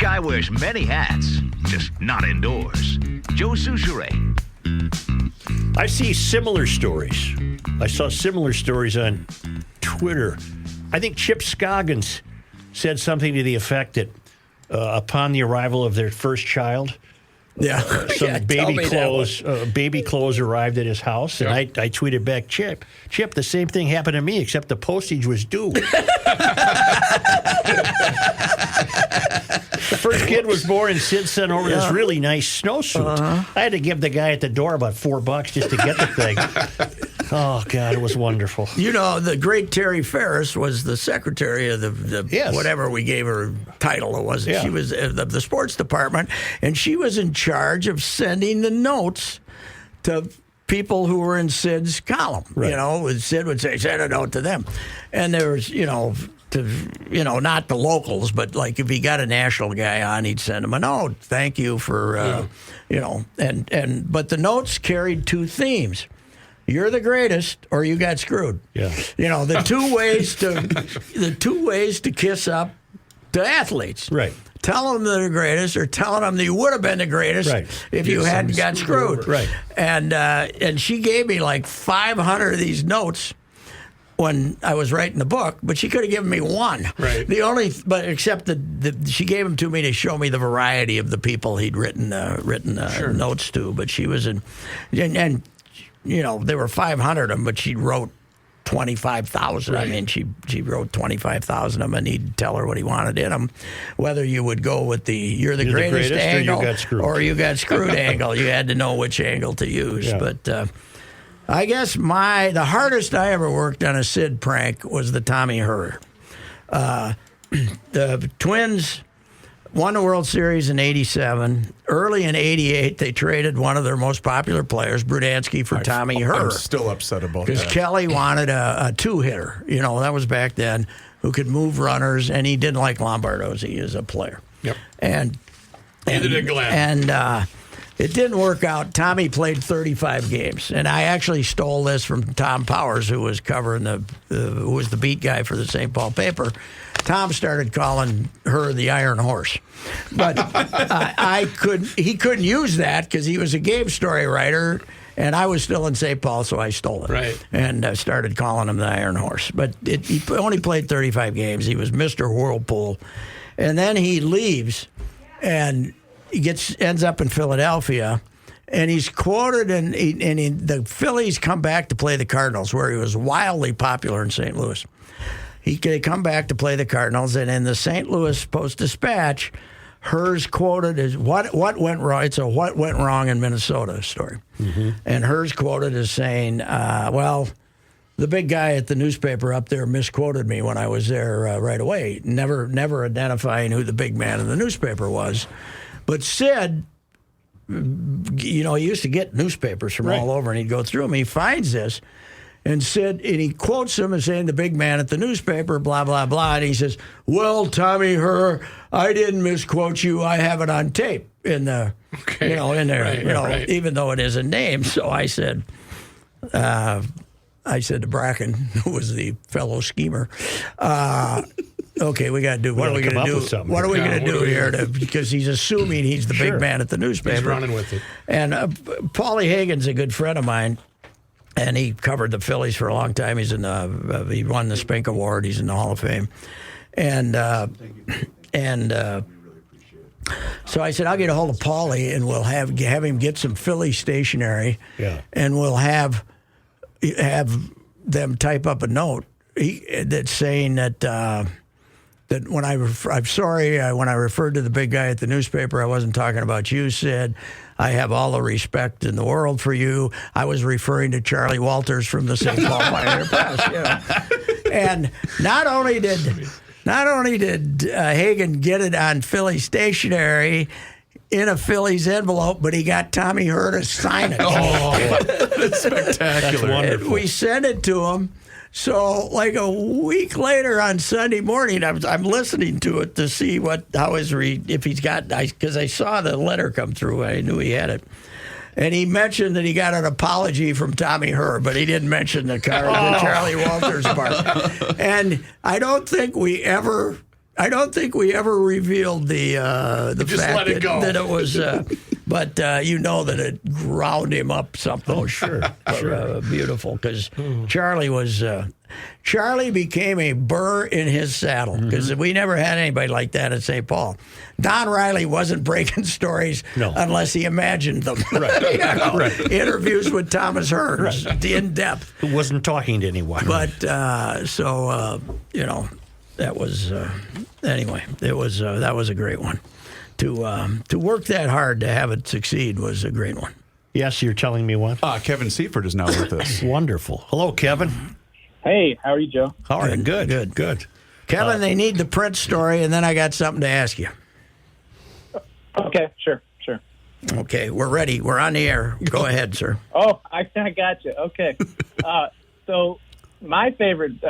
Guy wears many hats, just not indoors. Joe Souchere. I see similar stories. I saw similar stories on Twitter. I think Chip Scoggins said something to the effect that upon the arrival of their first child, some baby clothes arrived at his house, and I tweeted back, Chip, the same thing happened to me, except the postage was due. The first kid was born, and Sid sent over this really nice snowsuit. I had to give the guy at the door about $4 just to get the thing. Oh, God, it was wonderful. You know, the great Terry Ferris was the secretary of the whatever we gave her title it was. She was the sports department, and she was in charge of sending the notes to people who were in Sid's column. Right. You know, Sid would say, send a note to them. And there was, not the locals, but like if he got a national guy on, he'd send him a note. Thank you for, but the notes carried 2 themes. You're the greatest, or you got screwed. Yeah. You know, the two ways to kiss up to athletes. Right. Tell them they're the greatest, or telling them that you would have been the greatest if you hadn't got screwed. Right. And she gave me like 500 of these notes when I was writing the book, but she could have given me one. Right. Except she gave them to me to show me the variety of the people he'd written notes to. But she was and there were 500 of them, but she wrote 25,000. Right. I mean, she wrote 25,000 of them, and he'd tell her what he wanted in them. Whether you would go with you're the greatest angle, or you got screwed angle, you had to know which angle to use. Yeah. But I guess the hardest I ever worked on a Sid prank was the Tommy Herr. the Twins won the World Series in '87. Early in '88, they traded one of their most popular players, Brudansky, for Tommy Herr. I'm still upset about that. Because Kelly wanted a two-hitter. That was back then, who could move runners, and he didn't like Lombardozzi as a player. Yep. And Neither did Glenn. And it didn't work out. Tommy played 35 games, and I actually stole this from Tom Powers, who was covering who was the beat guy for the St. Paul paper. Tom started calling her the Iron Horse, but he couldn't use that because he was a game story writer, and I was still in St. Paul, so I stole it. Right. And started calling him the Iron Horse. But he only played 35 games. He was Mr. Whirlpool, and then he leaves, and he ends up in Philadelphia. And he's quoted, and the Phillies come back to play the Cardinals, where he was wildly popular in St. Louis. They come back to play the Cardinals, and in the St. Louis Post-Dispatch, Herr's quoted as what went wrong. It's a what went wrong in Minnesota story. Mm-hmm. And Herr's quoted as saying, well, the big guy at the newspaper up there misquoted me when I was there right away, never identifying who the big man in the newspaper was. But Sid, he used to get newspapers from all over, and he'd go through them. He finds this. And he quotes him as saying, the big man at the newspaper, blah, blah, blah. And he says, well, Tommy Herr, I didn't misquote you. I have it on tape in there, even though it isn't named. So I said to Bracken, who was the fellow schemer, okay, we got to do. What are we going to do? What are we going to do here? Because he's assuming he's the big man at the newspaper. He's running with it. And Paulie Hagen's a good friend of mine. And he covered the Phillies for a long time. He won the Spink Award. He's in the Hall of Fame. And so I said, I'll get a hold of Paulie, and we'll have him get some Philly stationery. Yeah. And we'll have them type up a note that's saying that when I'm sorry, when I referred to the big guy at the newspaper, I wasn't talking about you, Sid. I have all the respect in the world for you. I was referring to Charlie Walters from the St. Paul Pioneer Press. And not only did Hagen get it on Philly stationery in a Phillies envelope, but he got Tommy Herr to sign it. Oh, that's spectacular. That's wonderful. And we sent it to him. So, like a week later on Sunday morning, I'm listening to it to see if he's got, because I saw the letter come through. I knew he had it. And he mentioned that he got an apology from Tommy Herr, but he didn't mention the Charlie Walters part. And I don't think we ever revealed the fact that it was. But that it ground him up something. Oh, sure. Beautiful, because Charlie became a burr in his saddle, because we never had anybody like that at St. Paul. Don Riley wasn't breaking stories unless he imagined them. Right. Interviews with Thomas Hearns, in depth. Who wasn't talking to anyone. But that was anyway. That was a great one. To work that hard to have it succeed was a great one. Yes, you're telling me what? Kevin Seifert is now with us. Wonderful. Hello, Kevin. Hey, how are you, Joe? How are you? Good. Kevin, they need the Prince story, and then I got something to ask you. Okay, sure. Okay, we're ready. We're on the air. Go ahead, sir. Oh, I got you. Okay. So my favorite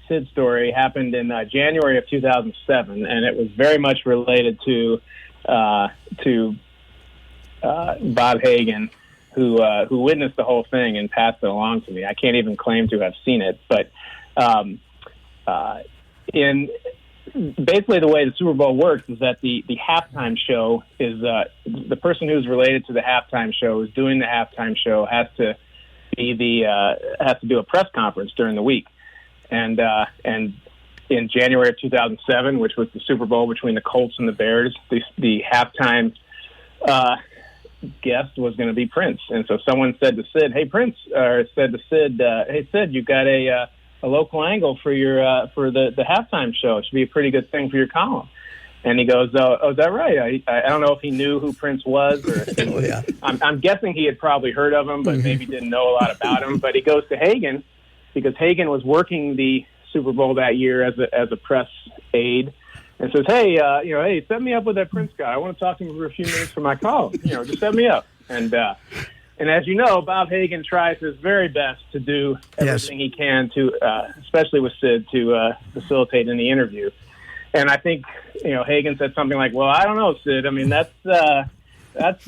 Sid story happened in January of 2007, and it was very much related to Bob Hagen, who witnessed the whole thing and passed it along to me. I can't even claim to have seen it, but in basically the way the Super Bowl works is that the halftime show is the person who's related to the halftime show who's doing the halftime show has to do a press conference during the week, and in January of 2007, which was the Super Bowl between the Colts and the Bears, the halftime guest was going to be Prince. And so someone said to Sid, "Hey, Prince," or said to Sid, "Hey, Sid, you've got a local angle for your for the halftime show. It should be a pretty good thing for your column." And he goes, "Oh, is that right?" I don't know if he knew who Prince was, or I'm guessing he had probably heard of him, but maybe didn't know a lot about him. But he goes to Hagen because Hagen was working the Super Bowl that year as a press aide, and says, hey, hey, set me up with that Prince guy. I want to talk to him for a few minutes for my column. Just set me up. And as you know, Bob Hagan tries his very best to do everything he can to, especially with Sid, to facilitate in the interview. And I think, Hagan said something like, well, I don't know, Sid. I mean, that's a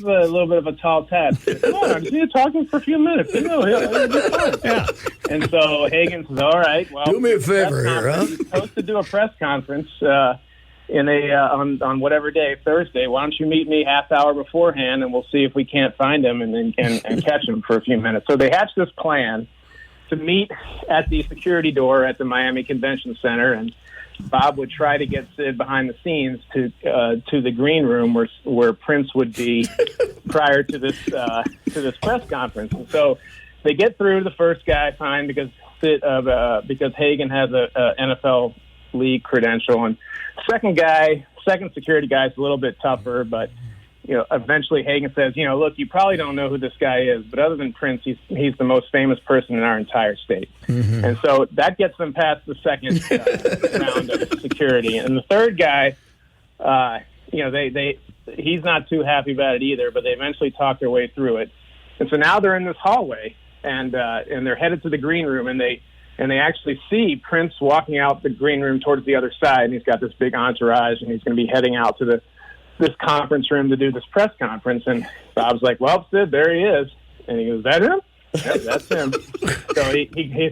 little bit of a tall task. Come on, I just need to talk to him for a few minutes. He'll be fine. Yeah. And so Hagan says, all right, well, do me a favor here, huh? He's supposed to do a press conference on whatever day, Thursday. Why don't you meet me half hour beforehand, and we'll see if we can't find him and catch him for a few minutes. So they hatched this plan to meet at the security door at the Miami Convention Center, and Bob would try to get Sid behind the scenes to the green room where Prince would be prior to this press conference. And so they get through the first guy fine because Hagan has a NFL league credential, and second security guy is a little bit tougher, but eventually Hagan says, look, you probably don't know who this guy is, but other than Prince, he's the most famous person in our entire state. Mm-hmm. And so that gets them past the second round of security. And the third guy, he's not too happy about it either, but they eventually talk their way through it. And so now they're in this hallway, and they're headed to the green room, and they actually see Prince walking out the green room towards the other side, and he's got this big entourage, and he's going to be heading out to this conference room to do this press conference. And Bob's like, well, Sid, there he is. And he goes, is that him? Yeah, that's him.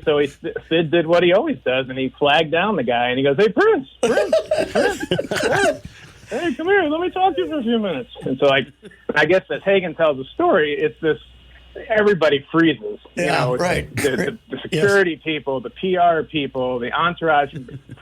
So Sid did what he always does, and he flagged down the guy, and he goes, hey, Prince, hey, come here, let me talk to you for a few minutes. And so, I guess as Hagan tells the story, it's this, everybody freezes. Yeah, right. The security people, the PR people, the entourage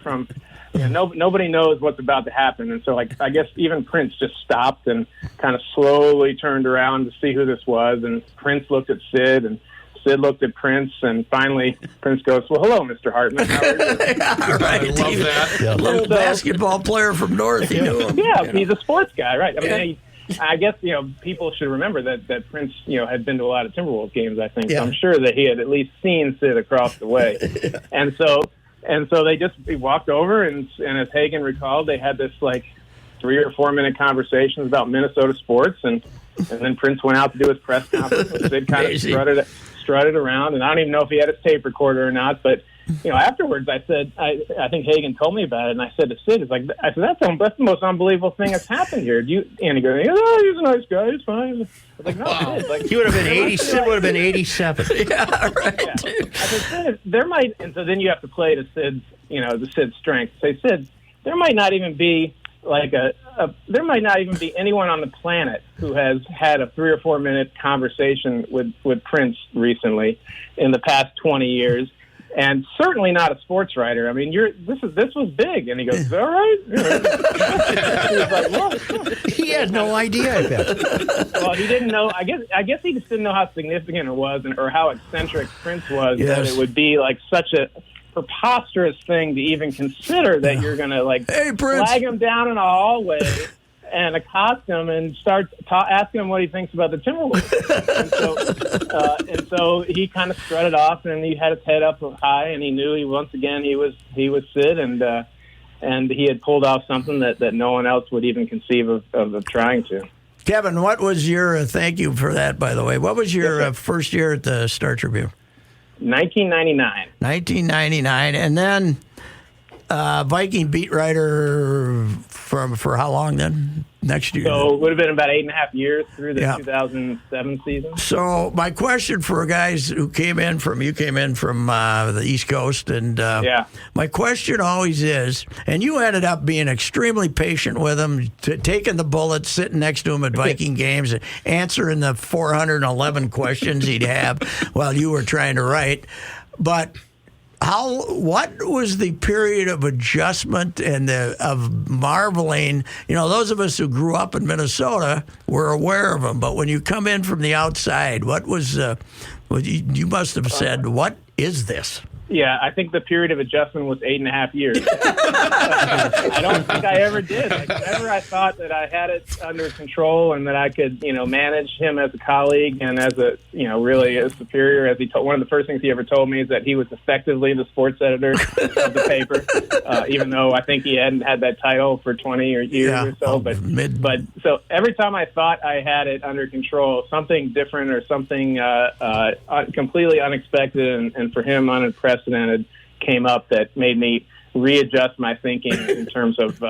from... nobody knows what's about to happen. And so, I guess even Prince just stopped and kind of slowly turned around to see who this was. And Prince looked at Sid, and Sid looked at Prince. And finally, Prince goes, well, hello, Mr. Hartman. How are you? Yeah, right. I love that. Yeah. Little basketball player from North. He knew him. Yeah, he's a sports guy, right? I mean, I guess, people should remember that Prince, had been to a lot of Timberwolves games, I think. Yeah. So I'm sure that he had at least seen Sid across the way. And so he walked over, and as Hagan recalled, they had this 3 or 4 minute conversations about Minnesota sports, and then Prince went out to do his press conference, and Sid kind of strutted around, and I don't even know if he had his tape recorder or not, but afterwards I said, I think Hagan told me about it, and I said to Sid, I said, that's the most unbelievable thing that's happened here. And he goes, oh, he's a nice guy, he's fine. I was like, no, wow. Sid, he would have been 80. Sid would have been 87. Yeah, right. Yeah. I said, Sid, there might, and so then you have to play to Sid's, the Sid's strength. Say, Sid, there might not even be there might not even be anyone on the planet who has had a 3 or 4 minute conversation with Prince recently in the past 20 years. And certainly not a sports writer. I mean, this was big. And he goes, all right. He was like, look. He had no idea, I bet. Well, he didn't know. I guess he just didn't know how significant it was, or how eccentric Prince was, that it would be such a preposterous thing to even consider that you're going to hey, flag him down in a hallway and accost him and start asking him what he thinks about the Timberwolves. and so he kind of strutted off, and he had his head up high, and he knew he was Sid, and he had pulled off something that no one else would even conceive of trying to. Kevin, what was your thank you for that, by the way? What was your first year at the Star Tribune? 1999. 1999, and then Viking beat writer for how long then? Next year? So it would have been about 8.5 years through the 2007 season. So my question for guys who came in from the East Coast, and my question always is, and you ended up being extremely patient with him, taking the bullets, sitting next to him at Viking games, and answering the 411 questions he'd have while you were trying to write. But what was the period of adjustment and of marveling? Those of us who grew up in Minnesota were aware of them, but when you come in from the outside, what was? You must have said, "What is this?" Yeah, I think the period of adjustment was 8.5 years. I don't think I ever did. Like, whenever I thought that I had it under control and that I could, manage him as a colleague and as a, really a superior, as he told, one of the first things he ever told me is that he was effectively the sports editor of the paper, even though I think he hadn't had that title for 20 years or so. But so every time I thought I had it under control, something different or something completely unexpected and for him unprecedented came up that made me readjust my thinking in terms of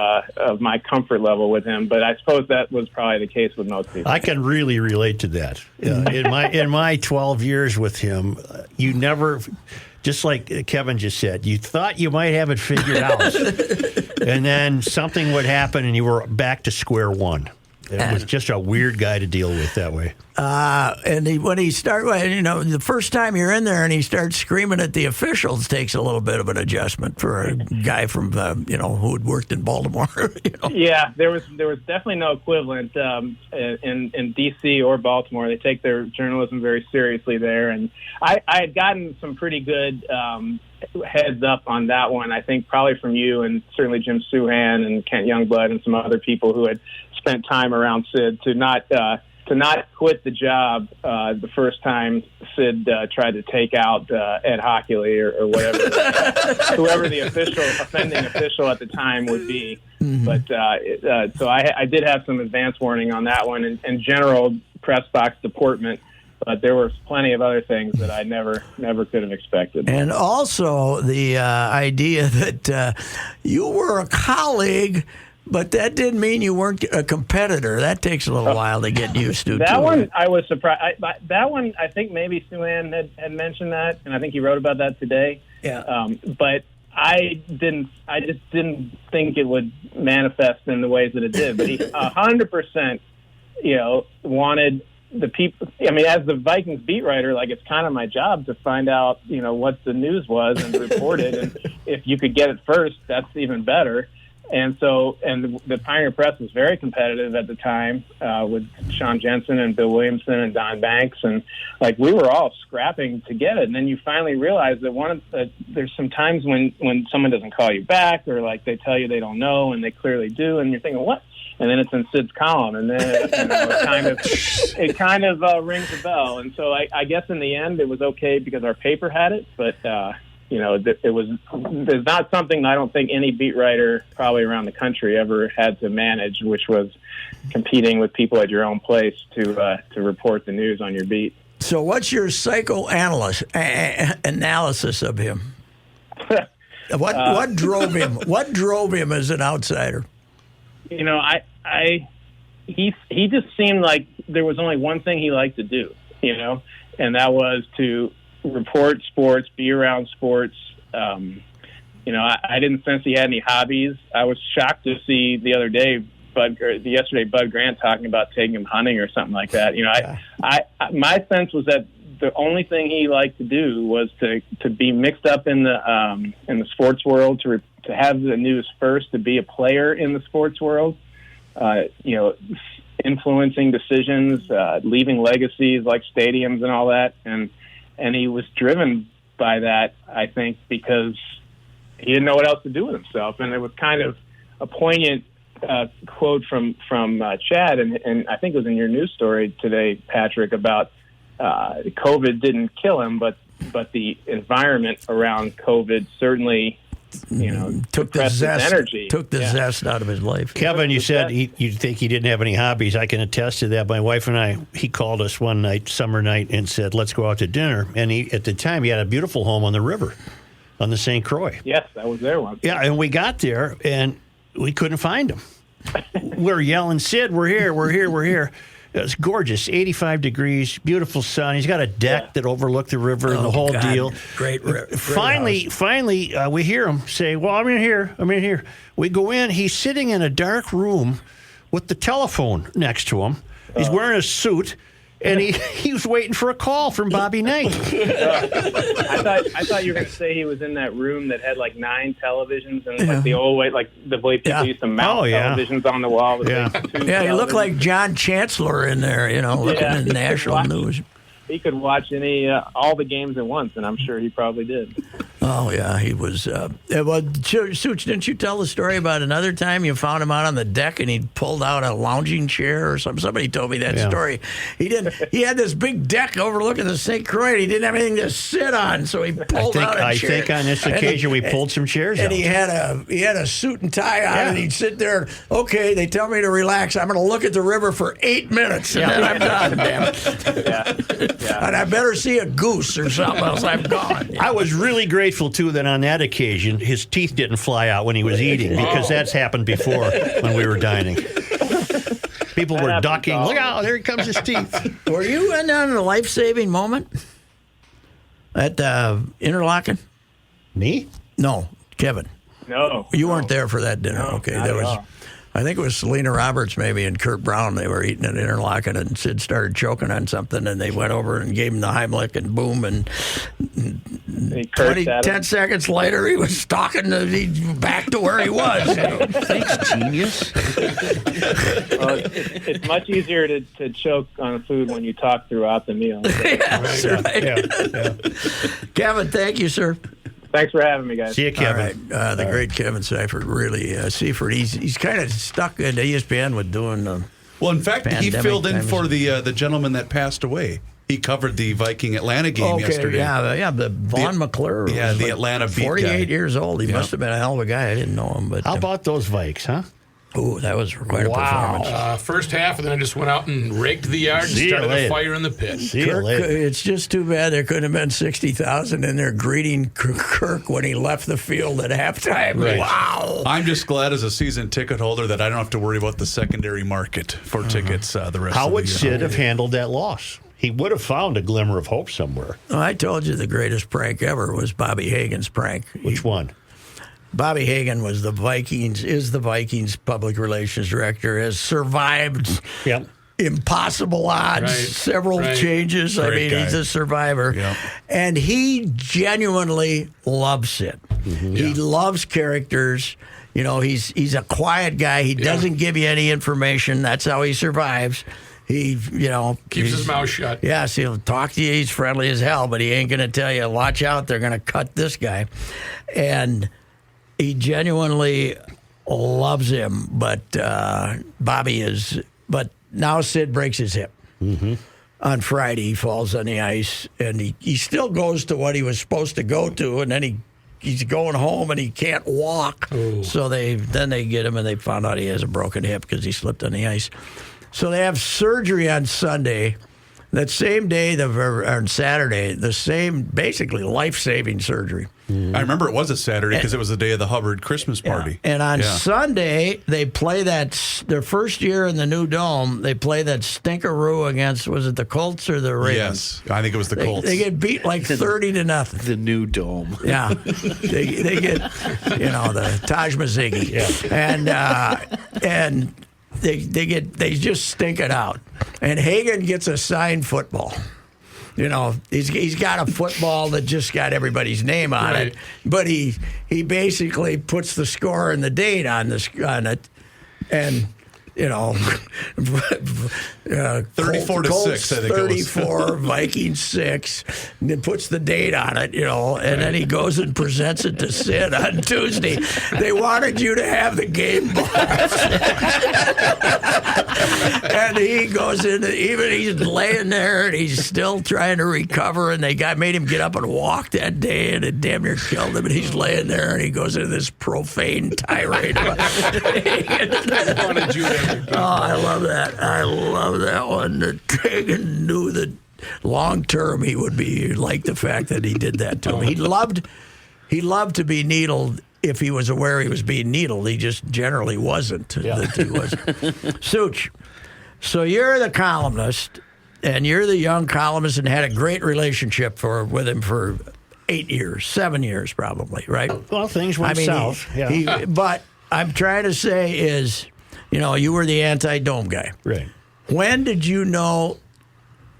my comfort level with him. But I suppose that was probably the case with most people. I can really relate to that. In my 12 years with him, you never, just like Kevin just said, you thought you might have it figured out, and then something would happen, and you were back to square one. It was just a weird guy to deal with that way. When he started, the first time you're in there and he starts screaming at the officials takes a little bit of an adjustment for a guy from, who had worked in Baltimore. Yeah, there was definitely no equivalent in D.C. or Baltimore. They take their journalism very seriously there, and I had gotten some pretty good heads up on that one. I think probably from you and certainly Jim Suhan and Kent Youngblood and some other people who had spent time around Sid to not quit the job the first time Sid tried to take out Ed Hockley or whatever, whoever the offending official at the time would be. Mm-hmm. But so I did have some advance warning on that one and general press box deportment. But there were plenty of other things that I never could have expected. And also the idea that you were a colleague, but that didn't mean you weren't a competitor. That takes a little while to get used to. That one, I was surprised. That one, I think maybe Suhan had mentioned that, and I think he wrote about that today. Yeah. But I just didn't think it would manifest in the ways that it did. But he 100%, wanted the people. I mean, as the Vikings beat writer, like, it's kind of my job to find out, what the news was and report it. And if you could get it first, that's even better. And so, the Pioneer Press was very competitive at the time with Sean Jensen and Bill Williamson and Don Banks, and we were all scrapping to get it. And then you finally realize that there's some times when someone doesn't call you back, or they tell you they don't know, and they clearly do, and you're thinking, what? And then it's in Sid's column, and then it kind of rings a bell. And so I guess in the end it was okay because our paper had it, but. There's not something I don't think any beat writer probably around the country ever had to manage, which was competing with people at your own place to report the news on your beat. So what's your psychoanalysis of him? What drove him? What drove him as an outsider? He just seemed like there was only one thing he liked to do, and that was to report sports, be around sports. I didn't sense he had any hobbies. I was shocked to see the other day, yesterday, Bud Grant talking about taking him hunting or something like that. My sense was that the only thing he liked to do was to be mixed up in the sports world, to have the news first, to be a player in the sports world. Influencing decisions, leaving legacies like stadiums and all that, and he was driven by that, I think, because he didn't know what else to do with himself. And it was kind of a poignant quote from Chad, and I think it was in your news story today, Patrick, about COVID didn't kill him, but the environment around COVID certainly, took the zest out of his life. Kevin, you said you think he didn't have any hobbies. I can attest to that. My wife and he called us one night, summer night, and said, let's go out to dinner. And at the time, he had a beautiful home on the river, on the St. Croix. Yes, I was there once. Yeah, and we got there, and we couldn't find him. We're yelling, Sid, we're here, we're here, we're here. It was gorgeous, 85 degrees, beautiful sun. He's got a deck that overlooked the river and the whole deal. Great Finally, we hear him say, well, I'm in here. We go in. He's sitting in a dark room with the telephone next to him. He's wearing a suit. And he was waiting for a call from Bobby Knight. I thought you were going to say he was in that room that had 9 televisions and the old way, the way people used to mount televisions on the wall. With he looked like John Chancellor in there, looking at the national news. He could watch all the games at once, and I'm sure he probably did. Oh, yeah, he was. Such, didn't you tell the story about another time you found him out on the deck and he pulled out a lounging chair or something? Somebody told me that story. He had this big deck overlooking the St. Croix and he didn't have anything to sit on, so he pulled out a chair. I think on this occasion we pulled some chairs out. And he had a suit and tie on and he'd sit there, okay, they tell me to relax. I'm going to look at the river for 8 minutes and then I'm done, damn it. And I better see a goose or something else. I'm gone. I was really grateful, too, that on that occasion, his teeth didn't fly out when he was eating, because that's happened before when we were dining. People were ducking. Look out, there comes his teeth. Were you in on a life-saving moment at Interlaken? Me? No, Kevin. No. You weren't there for that dinner. No, Okay, not there at was. all. I think it was Selena Roberts maybe and Kurt Brown. They were eating at Interlaken and Sid started choking on something and they went over and gave him the Heimlich and boom and 10 seconds later he was stalking back to where he was. Thanks, genius. Well, it's much easier to choke on food when you talk throughout the meal. That's right. Kevin, thank you, sir. Thanks for having me, guys. See you, Kevin. All right. The great Kevin Seifert, really. Seifert, he's kind of stuck at ESPN with doing. Well, in fact, he filled in for the gentleman that passed away. He covered the Viking Atlanta game yesterday. Yeah, the Vaughn McClure. Yeah, the Atlanta beat 48 guy. years old. He must have been a hell of a guy. I didn't know him. But how about those Vikes, huh? Oh, that was quite a performance. First half, and then I just went out and raked the yard and started a fire in the pit. It's just too bad there couldn't have been 60,000 in there greeting Kirk when he left the field at halftime. Right. Wow. I'm just glad as a season ticket holder that I don't have to worry about the secondary market for tickets the rest of the year. How would Sid have handled that loss? He would have found a glimmer of hope somewhere. Well, I told you the greatest prank ever was Bobby Hagan's prank. Which one? Bobby Hagan is the Vikings public relations director, has survived impossible odds, several changes. I mean, he's a survivor. Yep. And he genuinely loves it. Mm-hmm. He loves characters. You know, he's a quiet guy. He doesn't give you any information. That's how he survives. He, keeps his mouth shut. Yes, he'll talk to you. He's friendly as hell, but he ain't going to tell you, watch out, they're going to cut this guy. And he genuinely loves him, but Bobby is. But now Sid breaks his hip. Mm-hmm. On Friday, he falls on the ice, and he still goes to what he was supposed to go to, and then he's going home, and he can't walk. Ooh. So they get him, and they found out he has a broken hip because he slipped on the ice. So they have surgery on Sunday. That same day, on Saturday, the same, basically, life-saving surgery. I remember it was a Saturday because it was the day of the Hubbard Christmas party. And on Sunday, they play their first year in the new dome, they play that stinkeroo against, was it the Colts or the Ravens? Yes, I think it was the Colts. They get beat like 30-0. The new dome. Yeah. they get, the Taj Mazzigi. Yeah. And they just stink it out. And Hagan gets a signed football. He's got a football that just got everybody's name on it, but he basically puts the score and the date on it, and 34-6, I think 34, Vikings 6, and then puts the date on it, and then he goes and presents it to Sid on Tuesday. They wanted you to have the game balls. And he goes in, he's laying there, and he's still trying to recover, and they made him get up and walk that day, and it damn near killed him, and he's laying there, and he goes into this profane tirade. I love that. I love that one. That Hagan knew that long term he would be like the fact that he did that to him. He loved to be needled if he was aware he was being needled. He just generally wasn't. Yeah. That he wasn't. Such. So you're the columnist, and you're the young columnist, and had a great relationship with him for 7 years probably, right? Well, things went south. But I'm trying to say is, you were the anti-dome guy. Right. When did you know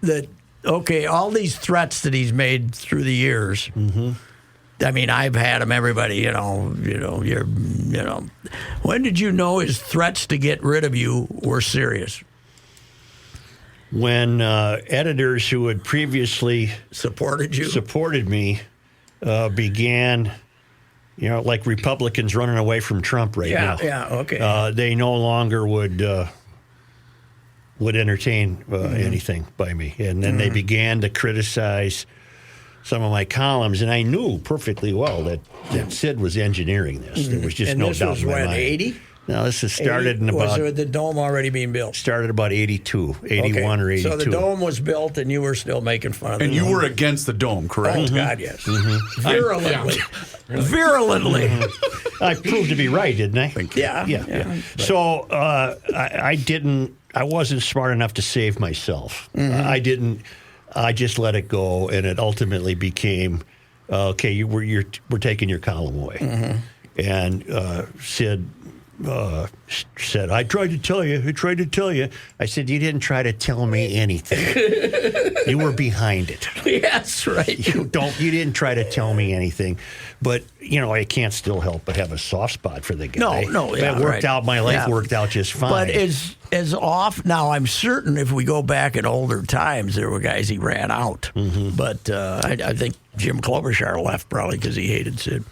that, all these threats that he's made through the years, I mean, I've had them, everybody, when did you know his threats to get rid of you were serious? When editors who had previously supported me began, like Republicans running away from Trump right now. Yeah, okay. They no longer would entertain anything by me. And then they began to criticize some of my columns, and I knew perfectly well that Sid was engineering this. There was just no doubt in my mind. 80? No, this has started in about... Was the dome already being built? Started about 81 or 82. So the dome was built, and you were still making fun of it. And you were against the dome, correct? Oh, God, yes. Virulently. Virulently. I proved to be right, didn't I? Thank you. Yeah. So I wasn't smart enough to save myself. I just let it go, and it ultimately became, okay, we're taking your column away. And Sid said, I tried to tell you. I said, you didn't try to tell me anything. You were behind it. Yes, right. You didn't try to tell me anything. But, I can't still help but have a soft spot for the guy. No. It worked out. My life worked out just fine. But as off, now I'm certain if we go back in older times, there were guys he ran out. But I think Jim Klobuchar left probably because he hated Sid.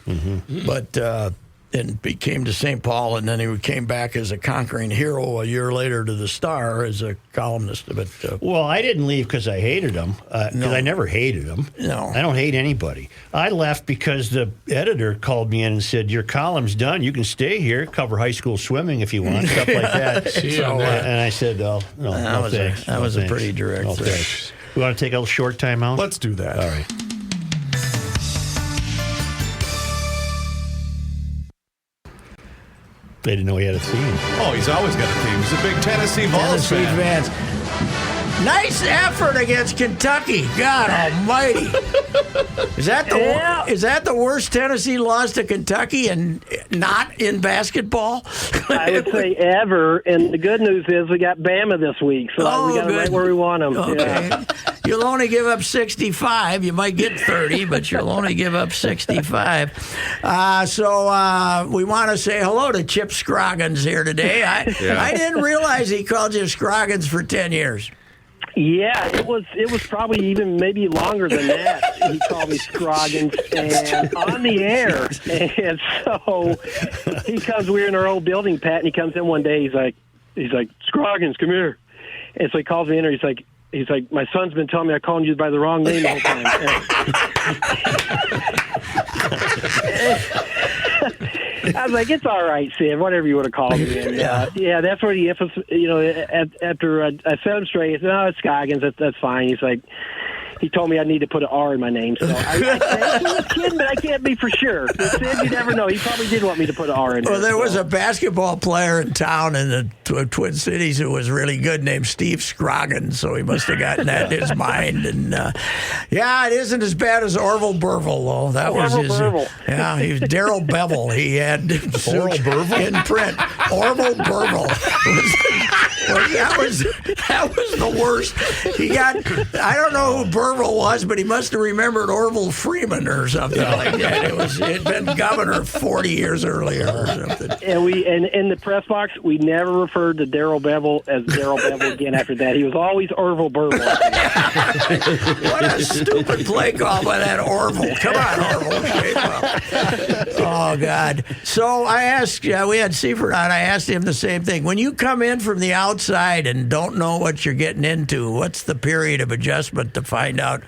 But... and came to St. Paul, and then he came back as a conquering hero a year later to the Star as a columnist. But well, I didn't leave because I hated him, because I never hated him. No. I don't hate anybody. I left because the editor called me in and said, your column's done. You can stay here, cover high school swimming if you want, stuff like that. And I said, no thanks. That was a pretty direct threat. We want to take a short time out? Let's do that. All right. They didn't know he had a theme. Oh, he's always got a theme. He's a big Tennessee Vols fan. Nice effort against Kentucky. God almighty. Is that the worst Tennessee loss to Kentucky and not in basketball? I would say ever. And the good news is we got Bama this week, so we got them right where we want them. Okay. Yeah. You'll only give up 65. You might get 30, but you'll only give up 65. So we want to say hello to Chip Scroggins here today. I didn't realize he called you Scroggins for 10 years. Yeah, it was probably even maybe longer than that. He called me Scroggins and on the air. And so we were in our old building, Pat, and he comes in one day, he's like, Scroggins, come here. And so he calls me in, and he's like, my son's been telling me I called you by the wrong name the whole time. I was like, it's all right, Sid, whatever you would have called me. And, that's where the emphasis, after I said him straight, he said, no, it's Scoggins, that's fine. He's like, he told me I need to put an R in my name. So I think he was kidding, but I can't be for sure. Sid, you never know. He probably did want me to put an R in Well, there was a basketball player in town in the Twin Cities who was really good named Steve Scroggins, so he must have gotten that in his mind. And, it isn't as bad as Orville Burville, though. That was his. Burville. Yeah, he was Daryl Bevel. He had Orville Burville in print. Orville Burville. That was the worst. He got, I don't know who Burville was, but he must have remembered Orville Freeman or something like that. He'd been governor 40 years earlier or something. And in the press box, we never referred to Daryl Bevel as Daryl Bevel again after that. He was always Orville Burville. What a stupid play call by that Orville. Come on, Orville. Oh, God. So I asked, we had Seifert on, I asked him the same thing. When you come in from the outside and don't know what you're getting into, what's the period of adjustment to find out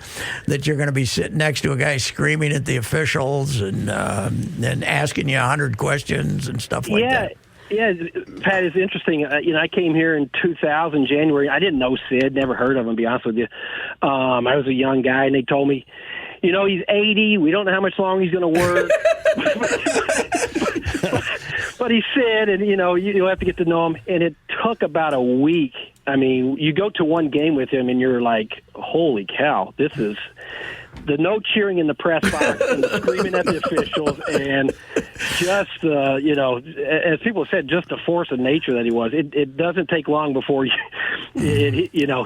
that you're going to be sitting next to a guy screaming at the officials and asking you 100 questions and stuff like that? Yeah, Pat, it's interesting. I came here in 2000, January. I didn't know Sid, never heard of him, to be honest with you. I was a young guy, and they told me, he's 80. We don't know how much longer he's going to work. But he said, and, you'll have to get to know him. And it took about a week. I mean, you go to one game with him, and you're like, holy cow, this is the no cheering in the press box and the screaming at the officials and just, as people said, just the force of nature that he was. It doesn't take long before you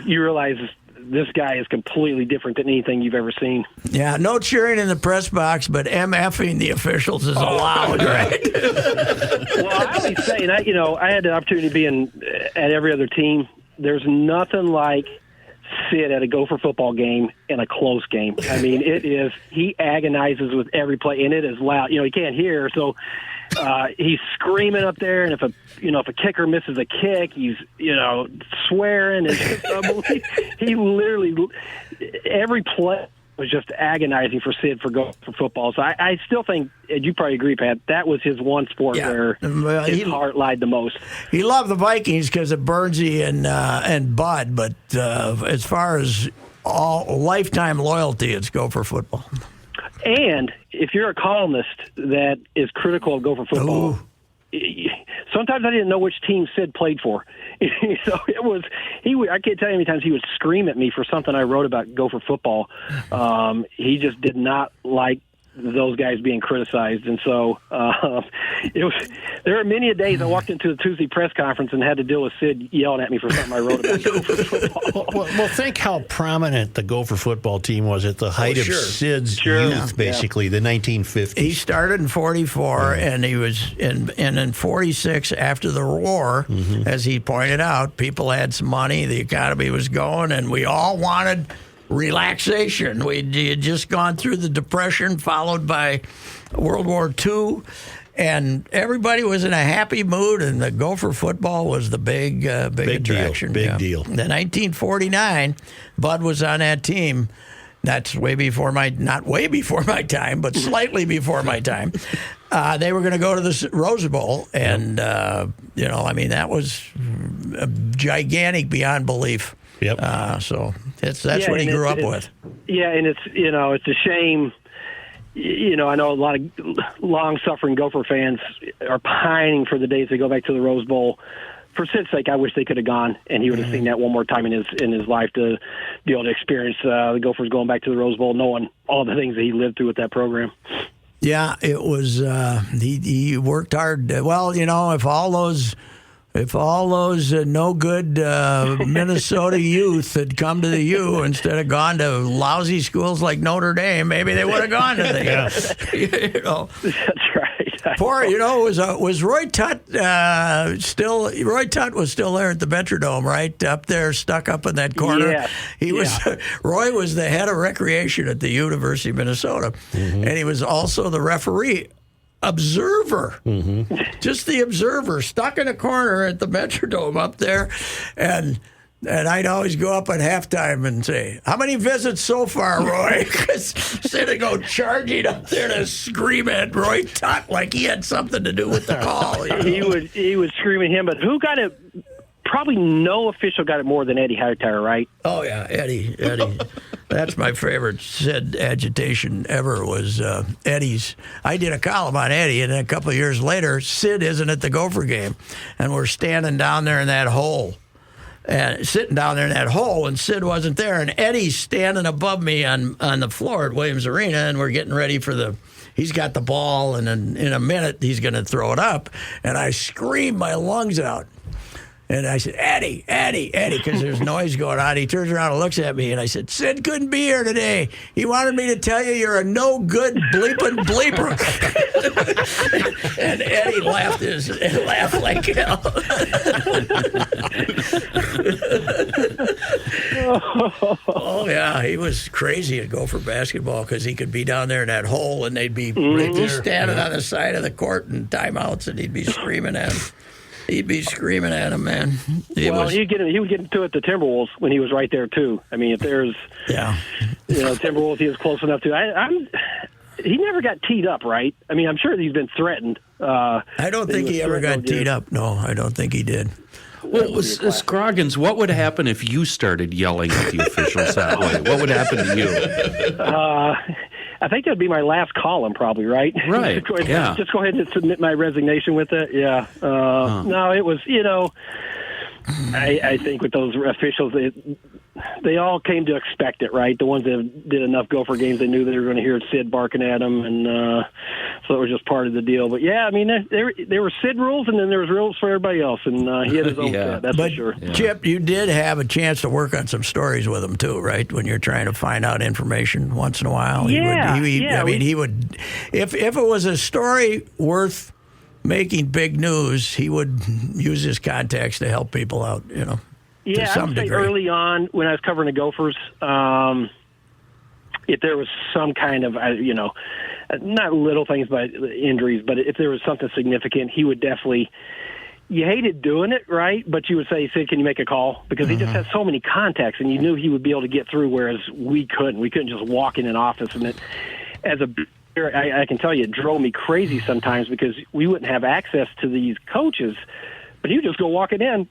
realize this guy is completely different than anything you've ever seen. Yeah, no cheering in the press box, but MFing the officials is allowed, right? Well, I always say, and I had the opportunity to be at every other team. There's nothing like Sid at a Gopher football game in a close game. I mean, he agonizes with every play, and it is loud. He can't hear, so he's screaming up there, and if a kicker misses a kick, he's swearing. It's just unbelievable. He literally every play was just agonizing for Sid for football. So I still think, and you probably agree, Pat, that was his one sport where his heart lied the most. He loved the Vikings because of Bernsey and Bud, but as far as all lifetime loyalty, it's Gopher football. And if you're a columnist that is critical of Gopher football, sometimes I didn't know which team Sid played for. So I can't tell you how many times he would scream at me for something I wrote about Gopher football. He just did not like those guys being criticized. And so there were many days I walked into the Tuesday press conference and had to deal with Sid yelling at me for something I wrote about Gopher football. Well, think how prominent the Gopher football team was at the height of Sid's youth, basically, the 1950s. He started in 44, and he was in 46 after the war, as he pointed out. People had some money, the economy was going, and we all wanted relaxation. We had just gone through the Depression, followed by World War II, and everybody was in a happy mood, and the Gopher football was the big attraction. Big deal. In 1949, Bud was on that team. That's not way before my time, but slightly before my time. They were going to go to the Rose Bowl, and that was gigantic beyond belief. Yep. So that's what he grew up with. Yeah, and it's a shame. I know a lot of long-suffering Gopher fans are pining for the days they go back to the Rose Bowl. For Sid's sake, I wish they could have gone, and he would have seen that one more time in his life to be able to experience the Gophers going back to the Rose Bowl, knowing all the things that he lived through with that program. Yeah, it was. He worked hard. Well, if all those no good Minnesota youth had come to the U instead of gone to lousy schools like Notre Dame, maybe they would have gone to the U. That's right. Was Roy Tutt still? Roy Tutt was still there at the Metrodome, right up there, stuck up in that corner. Yeah. He was. Roy was the head of recreation at the University of Minnesota, and he was also the referee. Observer, just the observer, stuck in a corner at the Metrodome up there, and I'd always go up at halftime and say, "How many visits so far, Roy?" Because instead of go charging up there to scream at Roy Tutt like he had something to do with the call. He would scream at him, but who got it? Probably no official got it more than Eddie Hightower, right? Oh yeah, Eddie. That's my favorite Sid agitation ever was Eddie's. I did a column on Eddie, and then a couple of years later, Sid isn't at the Gopher game, and we're standing down there in that hole, and sitting down there in that hole, and Sid wasn't there, and Eddie's standing above me on the floor at Williams Arena, and we're getting ready for he's got the ball, and in a minute he's going to throw it up, and I screamed my lungs out. And I said, Eddie, because there's noise going on. He turns around and looks at me, and I said, Sid couldn't be here today. He wanted me to tell you you're a no-good bleeping bleeper. And Eddie laughed like hell. Oh, yeah, he was crazy at Gopher basketball because he could be down there in that hole, and they'd be standing on the side of the court in timeouts, and he'd be screaming at him. He'd be screaming at him, man. He would get into it the Timberwolves when he was right there too. I mean, if there's Timberwolves, he was close enough to. He never got teed up, right? I mean, I'm sure he's been threatened. I don't think he ever got teed up. No, I don't think he did. Well, Scroggins, what would happen if you started yelling at the officials that way? What would happen to you? I think that'd be my last column, probably, right? Right. Just go ahead and submit my resignation with it. Yeah. No, it was, I think with those officials, they all came to expect it, right? The ones that did enough Gopher games, they knew they were going to hear Sid barking at them, and so it was just part of the deal. But yeah, I mean, there were Sid rules, and then there was rules for everybody else, and he had his own set, that's for sure. Yeah. Chip, you did have a chance to work on some stories with him too, right? When you're trying to find out information once in a while, he would. If it was a story worth making big news, he would use his contacts to help people out, Yeah, I would say degree. early on when I was covering the Gophers, if there was some kind of, not little things, but injuries, but if there was something significant, he would definitely. You hated doing it, right? But you would say, Sid, can you make a call? Because he just has so many contacts, and you knew he would be able to get through, whereas we couldn't. We couldn't just walk in an office. And I can tell you, it drove me crazy sometimes because we wouldn't have access to these coaches. But he would just go walking in,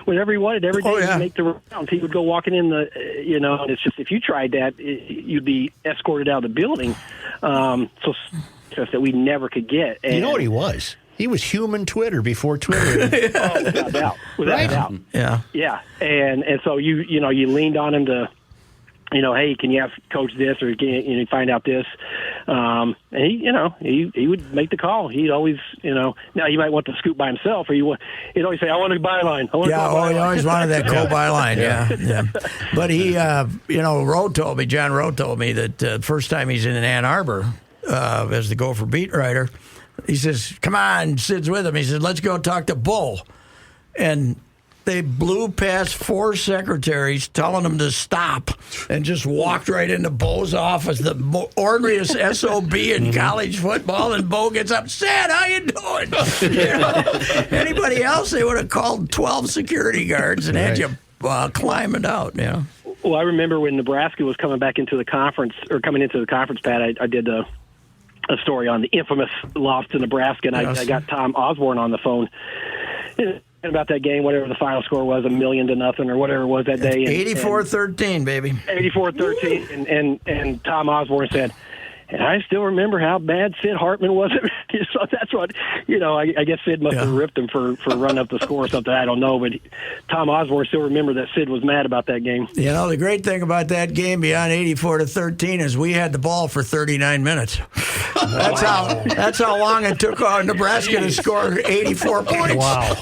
whenever he wanted. Every day he'd make the rounds. He would go walking in and it's just, if you tried that, you'd be escorted out of the building. So that we never could get. And, you know what he was? He was human Twitter before Twitter. Without doubt. Without doubt. Yeah. Yeah. And so you leaned on him to, hey, can you have coach this or can you find out this? And he would make the call. He'd always, now he might want to scoop by himself, or he'd always say, I want a byline. He always wanted that byline. Yeah. But he, John Rowe told me that first time he's in Ann Arbor as the Gopher beat writer, he says, come on, Sid's with him. He says, let's go talk to Bull. And they blew past 4 secretaries telling them to stop and just walked right into Bo's office, the orneryest SOB in college football. And Bo gets up, Sid, how you doing? Anybody else, they would have called 12 security guards and had you climbing out. Yeah. Well, I remember when Nebraska was coming into the conference, Pat, I did a story on the infamous loss to Nebraska, and I got Tom Osborne on the phone about that game, whatever the final score was, 1,000,000 or whatever it was that day. 84-13, baby. 84-13, and Tom Osborne said, and I still remember how bad Sid Hartman was. So that's what, I guess Sid must have ripped him for running up the score or something. I don't know, but Tom Osborne still remembered that Sid was mad about that game. The great thing about that game beyond 84-13 is we had the ball for 39 minutes. That's how long it took Nebraska to score 84 points. Wow.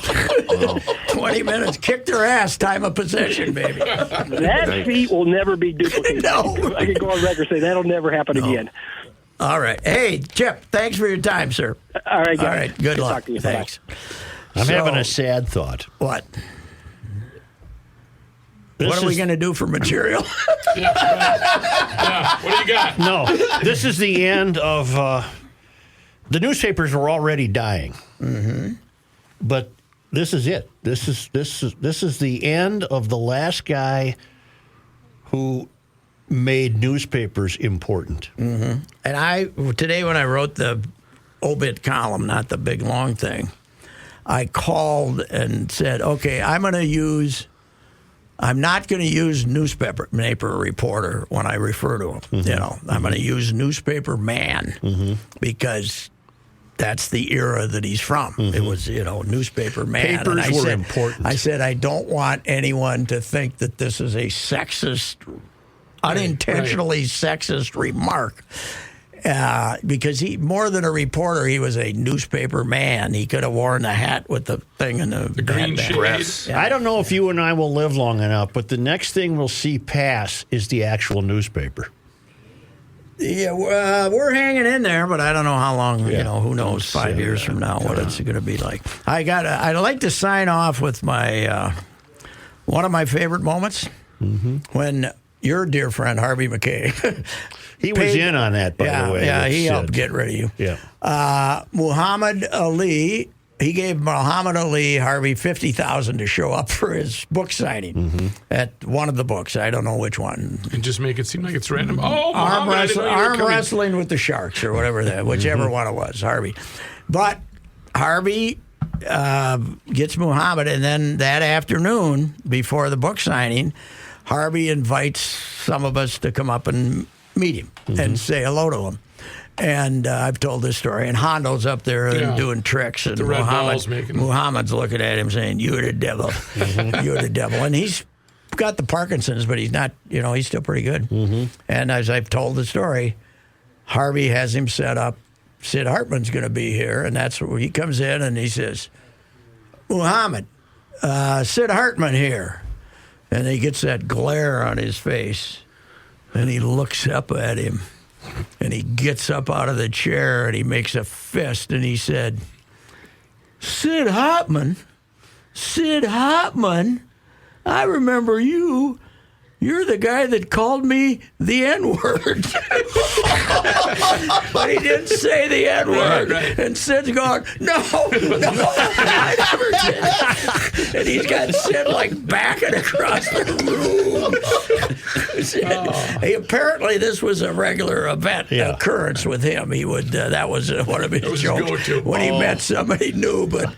20 minutes. Kicked their ass, time of possession, baby. That feat will never be duplicated. No. I can go on record and say that'll never happen again. All right. Hey, Chip, thanks for your time, sir. All right, guys. All right. Good luck. Talk to you. Thanks. I'm having a sad thought. What? What are we going to do for material? Yeah, what do you got? No, this is the end of the newspapers were already dying, but this is it. This is the end of the last guy who made newspapers important. And today when I wrote the obit column, not the big long thing, I called and said, okay, I'm not going to use newspaper reporter when I refer to him. I'm going to use newspaper man because that's the era that he's from. It was, newspaper man. Papers were important. I said, I don't want anyone to think that this is a sexist, unintentionally sexist remark. Because he, more than a reporter, he was a newspaper man. He could have worn the hat with the thing and the green shades. Yeah. I don't know if you and I will live long enough, but the next thing we'll see pass is the actual newspaper. Yeah, we're hanging in there, but I don't know how long. Who knows? 5 years from now, what it's going to be like. I'd like to sign off with my one of my favorite moments when your dear friend Harvey McKay. He was in on that, by the way. Yeah, he helped get rid of you. Yeah. Muhammad Ali, he gave Muhammad Ali Harvey $50,000 to show up for his book signing at one of the books. I don't know which one. And just make it seem like it's random. Oh, arm Muhammad, wrestling with the Sharks or whatever whichever one it was, Harvey. But Harvey gets Muhammad, and then that afternoon before the book signing, Harvey invites some of us to come up and meet him and say hello to him. And I've told this story. And Hondo's up there and doing tricks. And Muhammad's looking at him saying, you're the devil. You're the devil. And he's got the Parkinson's, but he's not, he's still pretty good. And as I've told the story, Harvey has him set up. Sid Hartman's going to be here. And that's where he comes in and he says, Muhammad, Sid Hartman here. And he gets that glare on his face. And he looks up at him, and he gets up out of the chair, and he makes a fist, and he said, Sid Hartman, I remember you. You're the guy that called me the N-word. But he didn't say the N-word. Right. And Sid's going, no, I never did that. And he's got Sid like backing across the room. Apparently, this was a regular occurrence with him. He would that was one of his jokes when he met somebody new. But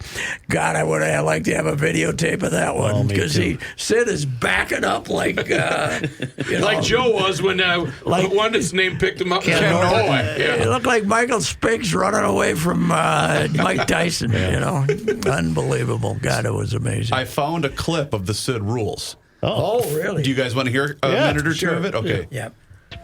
God, I would have liked to have a videotape of that one because Sid is backing up like. Like Joe was when one his name picked him up in Canada. It looked like Michael Spinks running away from Mike Tyson. Unbelievable. God, it was amazing. I found a clip of the Sid rules. Oh, really? Do you guys want to hear a minute or two of it? Okay. Yeah.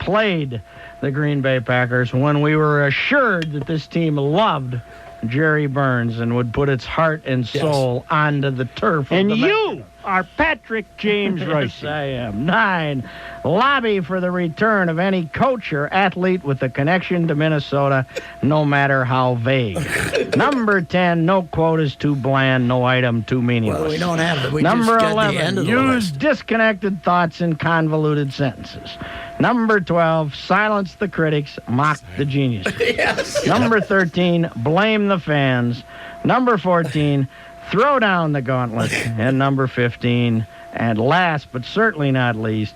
Played the Green Bay Packers when we were assured that this team loved Jerry Burns and would put its heart and soul onto the turf. And you are Patrick James Rice. Yes, I am. 9, lobby for the return of any coach or athlete with a connection to Minnesota, no matter how vague. Number 10, no quote is too bland, no item too meaningless. Well, we don't have that. We Number just got 11, the end of the use list. disconnected thoughts in convoluted sentences. Number 12, silence the critics, mock the geniuses. Yes. Number 13, blame the fans. Number 14, throw down the gauntlet. And number 15, and last but certainly not least,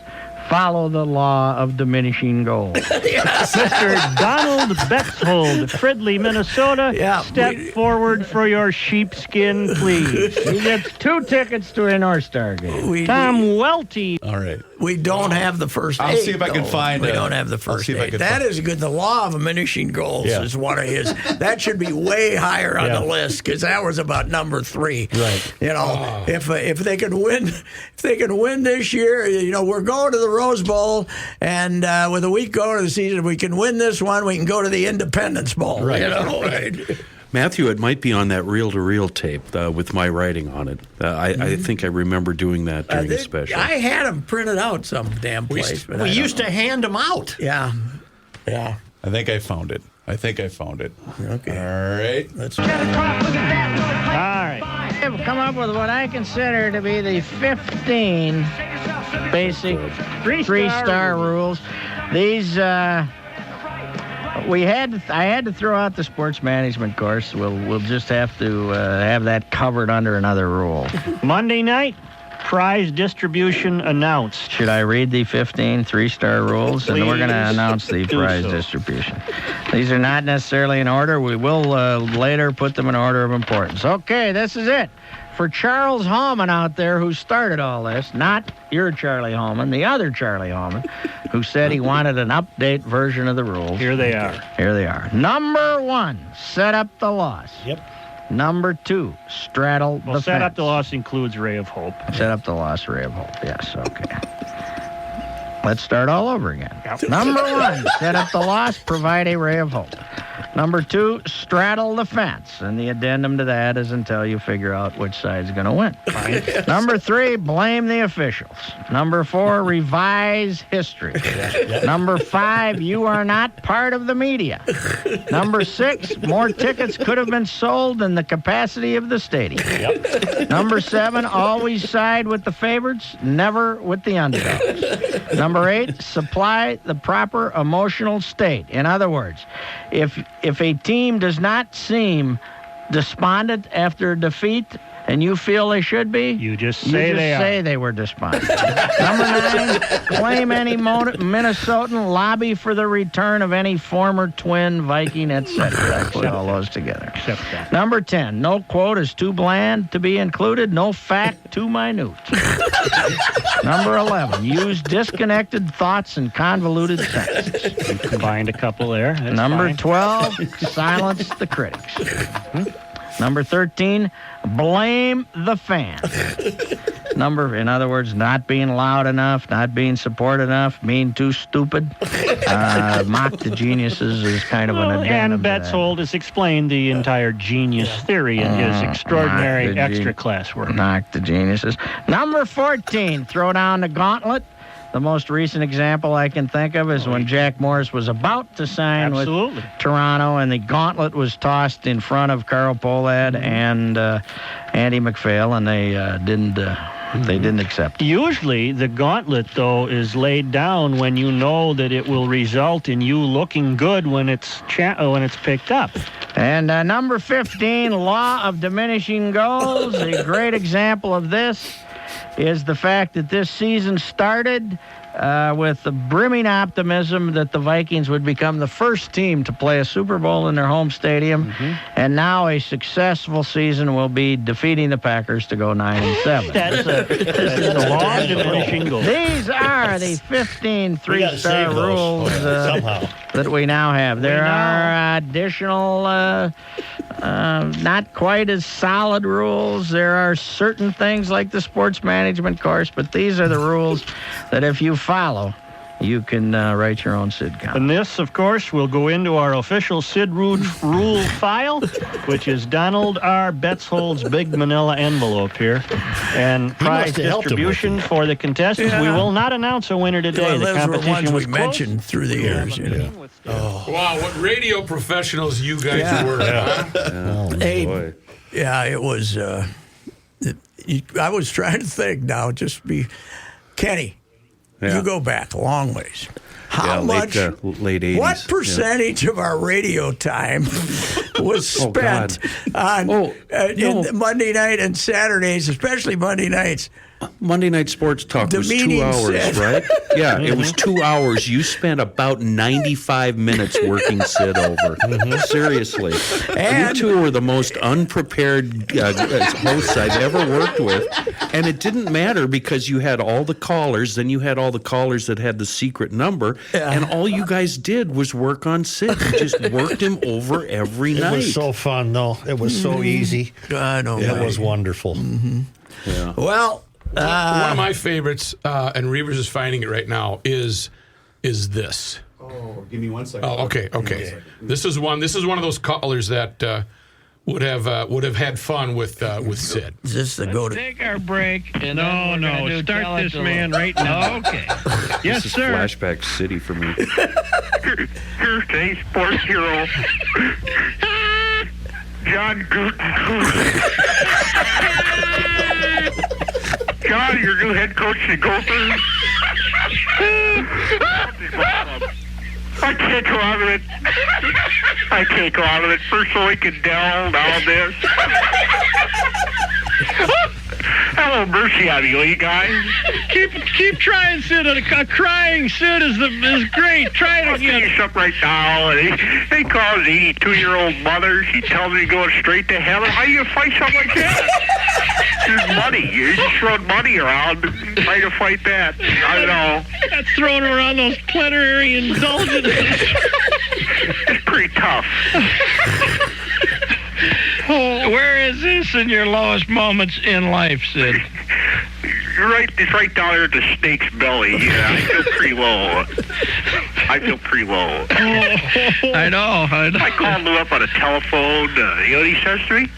follow the law of diminishing goals. Mr. Donald Betzold, Fridley, Minnesota. Step forward for your sheepskin, please. He gets 2 tickets to a North Star game. Tom Welty. All right. We don't have the first 8. I'll see if I can though. find We it. don't have the I'll first see if I 8. can That find- is good. The law of diminishing goals is one of his. That should be way higher on the list because that was about number 3. Right. If they can win this year, we're going to the Rose Bowl, and with a week going to the season, if we can win this one, we can go to the Independence Bowl. Right. Right. Matthew, it might be on that reel-to-reel tape with my writing on it. I think I remember doing that during the special. I had them printed out some damn place. but I We don't used know. to hand them out. Yeah. I think I found it. Okay. All right. Let's All right. I've come up with what I consider to be the 15 basic three-star rules. These, I had to throw out the sports management course. We'll just have to have that covered under another rule. Monday night, prize distribution announced. Should I read the 15 three-star rules? And we're going to announce the prize distribution. These are not necessarily in order. We will later put them in order of importance. Okay, this is it. For Charles Hallman out there who started all this, not your Charlie Hallman, the other Charlie Hallman, who said he wanted an update version of the rules. Here they are. Here they are. Number 1, set up the loss. Yep. Number 2, straddle the fence. Set up the loss includes Ray of Hope. Set up the loss, Ray of Hope. Yes, okay. Let's start all over again. Number 1, set up the loss, provide a ray of hope. Number 2, straddle the fence. And the addendum to that is until you figure out which side's going to win. Number 3, blame the officials. Number 4, revise history. Number 5, you are not part of the media. Number 6, more tickets could have been sold than the capacity of the stadium. Number 7, always side with the favorites, never with the underdogs. Number 8, supply the proper emotional state. In other words, if a team does not seem despondent after a defeat and you feel they should be, you just say they were despondent. Number 9, claim any Minnesotan, lobby for the return of any former Twin, Viking, etc. Put all those together. Except that. Number 10, no quote is too bland to be included, no fact too minute. Number 11, use disconnected thoughts and convoluted sentences. We combined a couple there. That's Number fine. 12, silence the critics. Number 13, blame the fans. In other words, not being loud enough, not being support enough, being too stupid. Mock the geniuses is kind of an addendum. And Betzold has explained the entire genius theory in his extraordinary extra class work. Mock the geniuses. Number 14, throw down the gauntlet. The most recent example I can think of is when Jack Morris was about to sign with Toronto, and the gauntlet was tossed in front of Carl Pohlad and Andy McPhail, and they didn't They didn't accept it. Usually, the gauntlet, though, is laid down when you know that it will result in you looking good when it's picked up. And number 15, law of diminishing goals. A great example of this is the fact that this season started with the brimming optimism that the Vikings would become the first team to play a Super Bowl in their home stadium. And now a successful season will be defeating the Packers to go 9-7. That's the law of diminishing goals. These are the 15 three-star rules that we now have. There are additional, not quite as solid rules. There are certain things like the sports management course, but these are the rules that if you follow, you can write your own Sid column. And this, of course, will go into our official Sid rule file, which is Donald R. Betzold's big manila envelope here. And prize distribution for the contestants. Yeah. We will not announce a winner today. Well, the those were competition ones was we close. mentioned through the years. You know. Wow, what radio professionals you guys were. Huh? Hey, yeah, it was. I was trying to think now. Kenny. Yeah. You go back a long ways. How much? Late 80s. What percentage of our radio time was spent on in Monday night and Saturdays, especially Monday nights? Monday Night Sports Talk was 2 hours, right? Yeah, it was 2 hours. You spent about 95 minutes working Sid over. Seriously. And you two were the most unprepared hosts I've ever worked with. And it didn't matter because you had all the callers, then you had all the callers that had the secret number, and all you guys did was work on Sid. You just worked him over every night. It was so fun, though. It was so easy. I know. It was wonderful. Yeah. Well, one of my favorites, and Reavers is finding it right now, is this. Oh, give me 1 second. Oh, okay. This is one of those callers that would have had fun with Sid. Is this the go to? Take our break. And no. Start this man right now. Okay. Yes, This is sir. Flashback City for me. Here's today's sports hero, John Guten. John, your new head coach, the Gophers. I can't go out of it. First Oik and Dell, now this. Hello, mercy on you guys. Keep trying, Sid. A crying Sid is great. Try it I'll tell you something right now. He calls the 82-year-old mother. She tells me to go straight to heaven. How do you fight something like that? There's money. You're just throwing money around. Trying to fight that. I know. That's throwing around those plenary indulgences. It's pretty tough. Where is this in your lowest moments in life, Sid? It's right down there at the snake's belly. Yeah, I feel pretty low. I know. I called Lou up on a telephone. You know what he says to me? You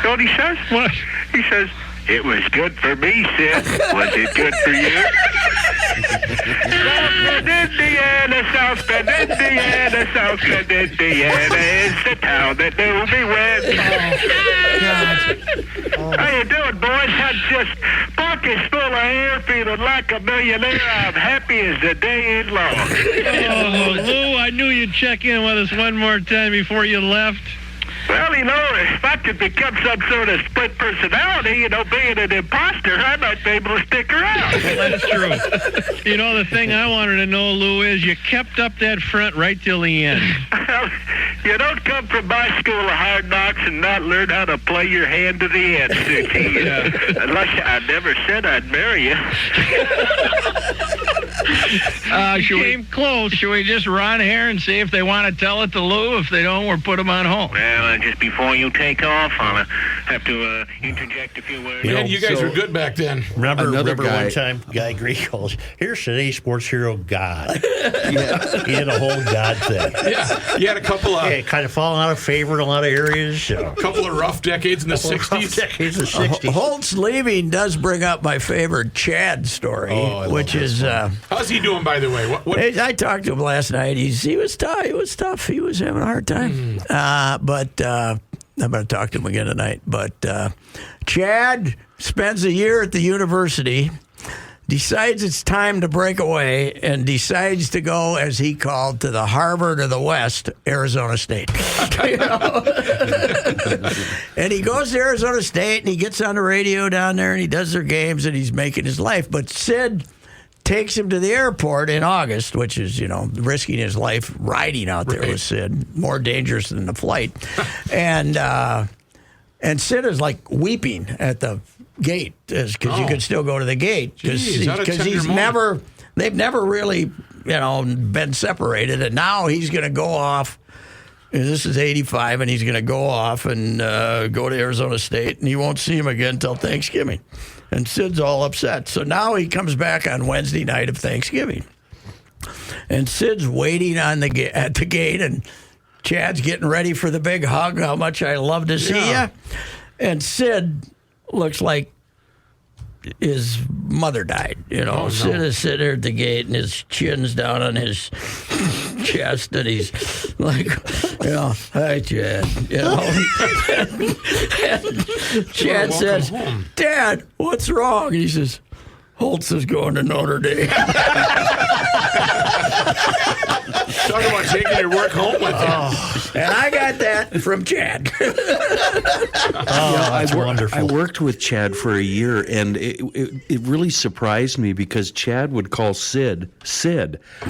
know what he says? What? He says, "It was good for me, Sid. Was it good for you?" South Bend, Indiana, South Bend, Indiana, South Bend, Indiana is the town that knew me when. How you doing, boys? I'm just pockets full of air, feeling like a millionaire. I'm happy as the day is long. Oh, Lou, I knew you'd check in with us one more time before you left. Well, you know, if I could become some sort of split personality, being an imposter, I might be able to stick around. That's true. You know, the thing I wanted to know, Lou, is you kept up that front right till the end. You don't come from my school of hard knocks and not learn how to play your hand to the end, Suki. Unless I never said I'd marry you. Close. Should we just run here and see if they want to tell it to Lou? If they don't, we'll put them on hold. Well, just before you take off, I'll have to interject a few words. Man, you guys were good back then. Remember one time, Guy Green calls, "Here's today's sports hero, God." He did a whole God thing. Yeah, he had a couple of... kind of falling out of favor in a lot of areas. A couple of rough decades in the 60s. Holt's leaving does bring up my favorite Chad story, which is... how's he doing, by the way? What? I talked to him last night. He was tough. He was tough. He was having a hard time. But I'm going to talk to him again tonight. But Chad spends a year at the university, decides it's time to break away, and decides to go, as he called, to the Harvard of the West, Arizona State. You know? And he goes to Arizona State, and he gets on the radio down there, and he does their games, and he's making his life. But Sid takes him to the airport in August, which is, risking his life riding out there with Sid, more dangerous than the flight. And Sid is like weeping at the gate because you could still go to the they've never really, been separated. And now he's going to go off. And this is 85, and he's going to go off and go to Arizona State, and he won't see him again until Thanksgiving. And Sid's all upset. So now he comes back on Wednesday night of Thanksgiving. And Sid's waiting at the gate, and Chad's getting ready for the big hug, how much I love to see you. And Sid looks like his mother died. Sid is sitting there at the gate, and his chin's down on his chest, and he's like, hi, Chad. And Chad says, Dad, what's wrong? And he says, Holtz is going to Notre Dame. Talk about taking your work home with you. And I got that from Chad. That's wonderful. I worked with Chad for a year, and it really surprised me because Chad would call Sid.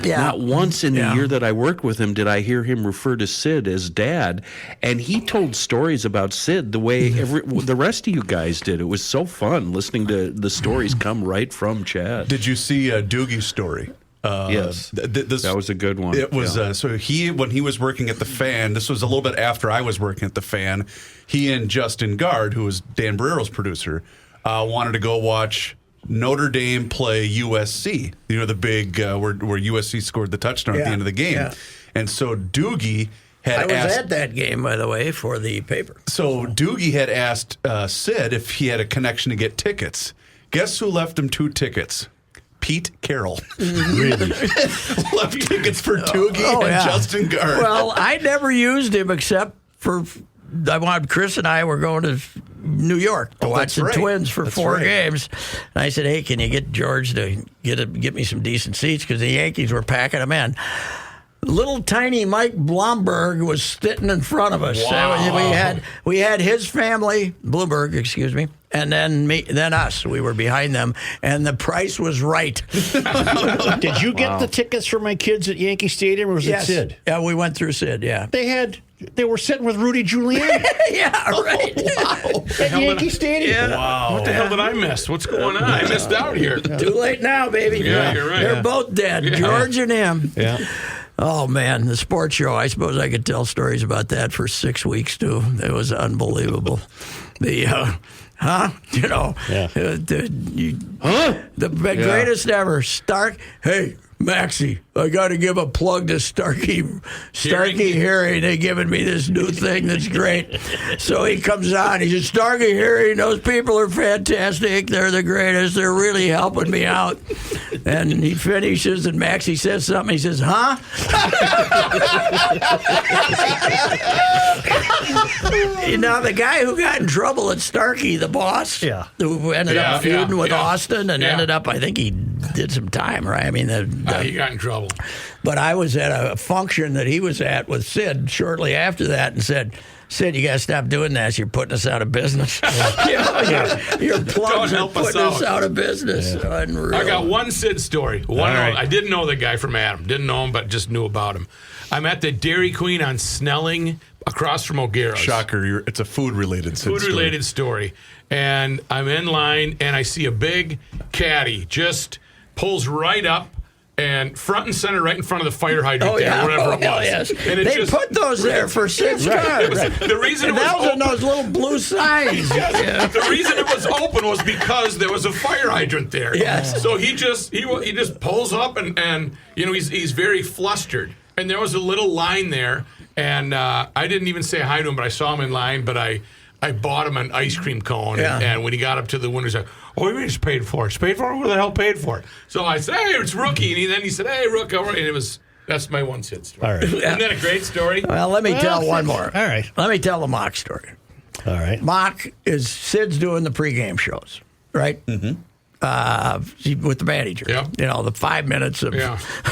Yeah. Not once in the year that I worked with him did I hear him refer to Sid as Dad. And he told stories about Sid the way the rest of you guys did. It was so fun listening to the stories come right from Chad. Did you see Doogie's story? Yes, that was a good one. It was so when he was working at the Fan. This was a little bit after I was working at the Fan. He and Justin Gard, who was Dan Barrero's producer, wanted to go watch Notre Dame play USC. The big where USC scored the touchdown at the end of the game. Yeah. And so Doogie had I was at that game, by the way, for the paper. So Doogie had asked Sid if he had a connection to get tickets. Guess who left him 2 tickets? Pete Carroll. Really? Left tickets for Doogie and Justin Gard. Well, I never used him except for Chris and I were going to New York to watch the Twins for 4 games. And I said, hey, can you get George to get me some decent seats? Because the Yankees were packing them in. Little tiny Mike Blomberg was sitting in front of us. Wow. We had his family, Bloomberg, excuse me, and then us. We were behind them, and the price was right. Did you get the tickets for my kids at Yankee Stadium, or was it Sid? Yeah, we went through Sid. Yeah, they were sitting with Rudy Giuliani. Yeah, right. Wow. At Yankee Stadium. Yeah. Wow. What the hell did I miss? What's going on? I missed out here. Too late now, baby. Yeah, you're right. They're both dead, George and him. Yeah. Oh, man, the sports show. I suppose I could tell stories about that for 6 weeks, too. It was unbelievable. The greatest ever. Hey, Maxie, I got to give a plug to Starkey Hearing. They're giving me this new thing that's great. So he comes on. He says, Starkey Hearing, those people are fantastic. They're the greatest. They're really helping me out. And he finishes, and Maxie says something. He says, huh? Now, the guy who got in trouble at Starkey, the boss, who ended up feuding with Austin and ended up, I think he did some time, right? I mean, he got in trouble. But I was at a function that he was at with Sid shortly after that and said, Sid, you got to stop doing that. You're putting us out of business. Your plugs are putting us out of business. Yeah. Unreal. I got one Sid story. I didn't know the guy from Adam. Didn't know him, but just knew about him. I'm at the Dairy Queen on Snelling across from O'Gara's. Shocker. It's a food-related story. And I'm in line, and I see a big caddy just pulls right up and front and center right in front of the fire hydrant whatever it was. Yes. And they put those there for Sid's car. The reason it was that was open, in those little blue signs. The reason it was open was because there was a fire hydrant there. Yes. So he just pulls up and he's very flustered. And there was a little line there, and I didn't even say hi to him, but I saw him in line, but I bought him an ice cream cone, and when he got up to the window, he said, "Oh, you mean it's paid for? It's paid for? Who the hell paid for it?" So I said, "Hey, it's Rookie," and then he said, "Hey, Rook," and it was That's my one Sid story. All right. Isn't that a great story? Well, let me tell one more. All right. Let me tell the mock story. All right. Mock is Sid's doing the pregame shows, right? Mm-hmm. With the manager. Yeah. You know, the 5 minutes of,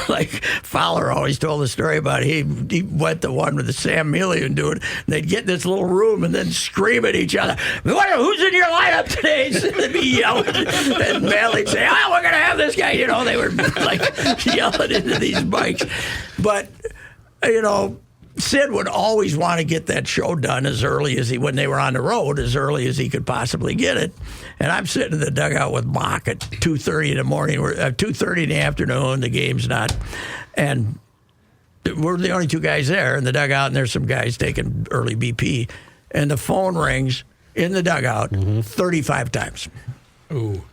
like, Fowler always told the story about he went to one with the Sam Mealy and doing, and they'd get in this little room and then scream at each other, who's in your lineup today? They'd be yelling. And Mealy'd say, we're going to have this guy. You know, they were, like, yelling into these mics. But, you know, Sid would always want to get that show done as early as when they were on the road, as early as he could possibly get it. And I'm sitting in the dugout with Mock at 2:30 in the morning, 2:30 in the afternoon. The game's not, and we're the only two guys there in the dugout. And there's some guys taking early BP, and the phone rings in the dugout 35 times. Ooh,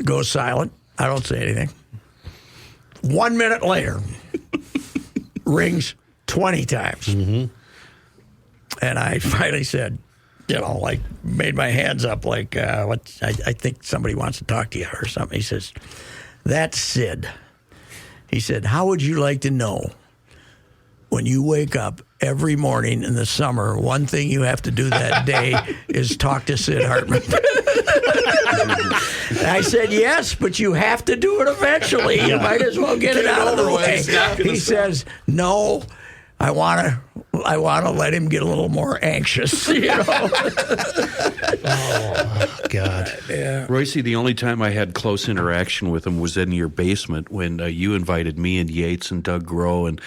goes silent. I don't say anything. 1 minute later, rings 20 times. And I finally said, you know, like, made my hands up like, I think somebody wants to talk to you or something. He says, that's Sid. He said, how would you like to know when you wake up every morning in the summer, one thing you have to do that day is talk to Sid Hartman? I said, yes, but you have to do it eventually. You might as well get it out of the way. He says, no, I want to let him get a little more anxious, you know. Oh, God. Yeah. Royce, the only time I had close interaction with him was in your basement when you invited me and Yates and Doug Groh and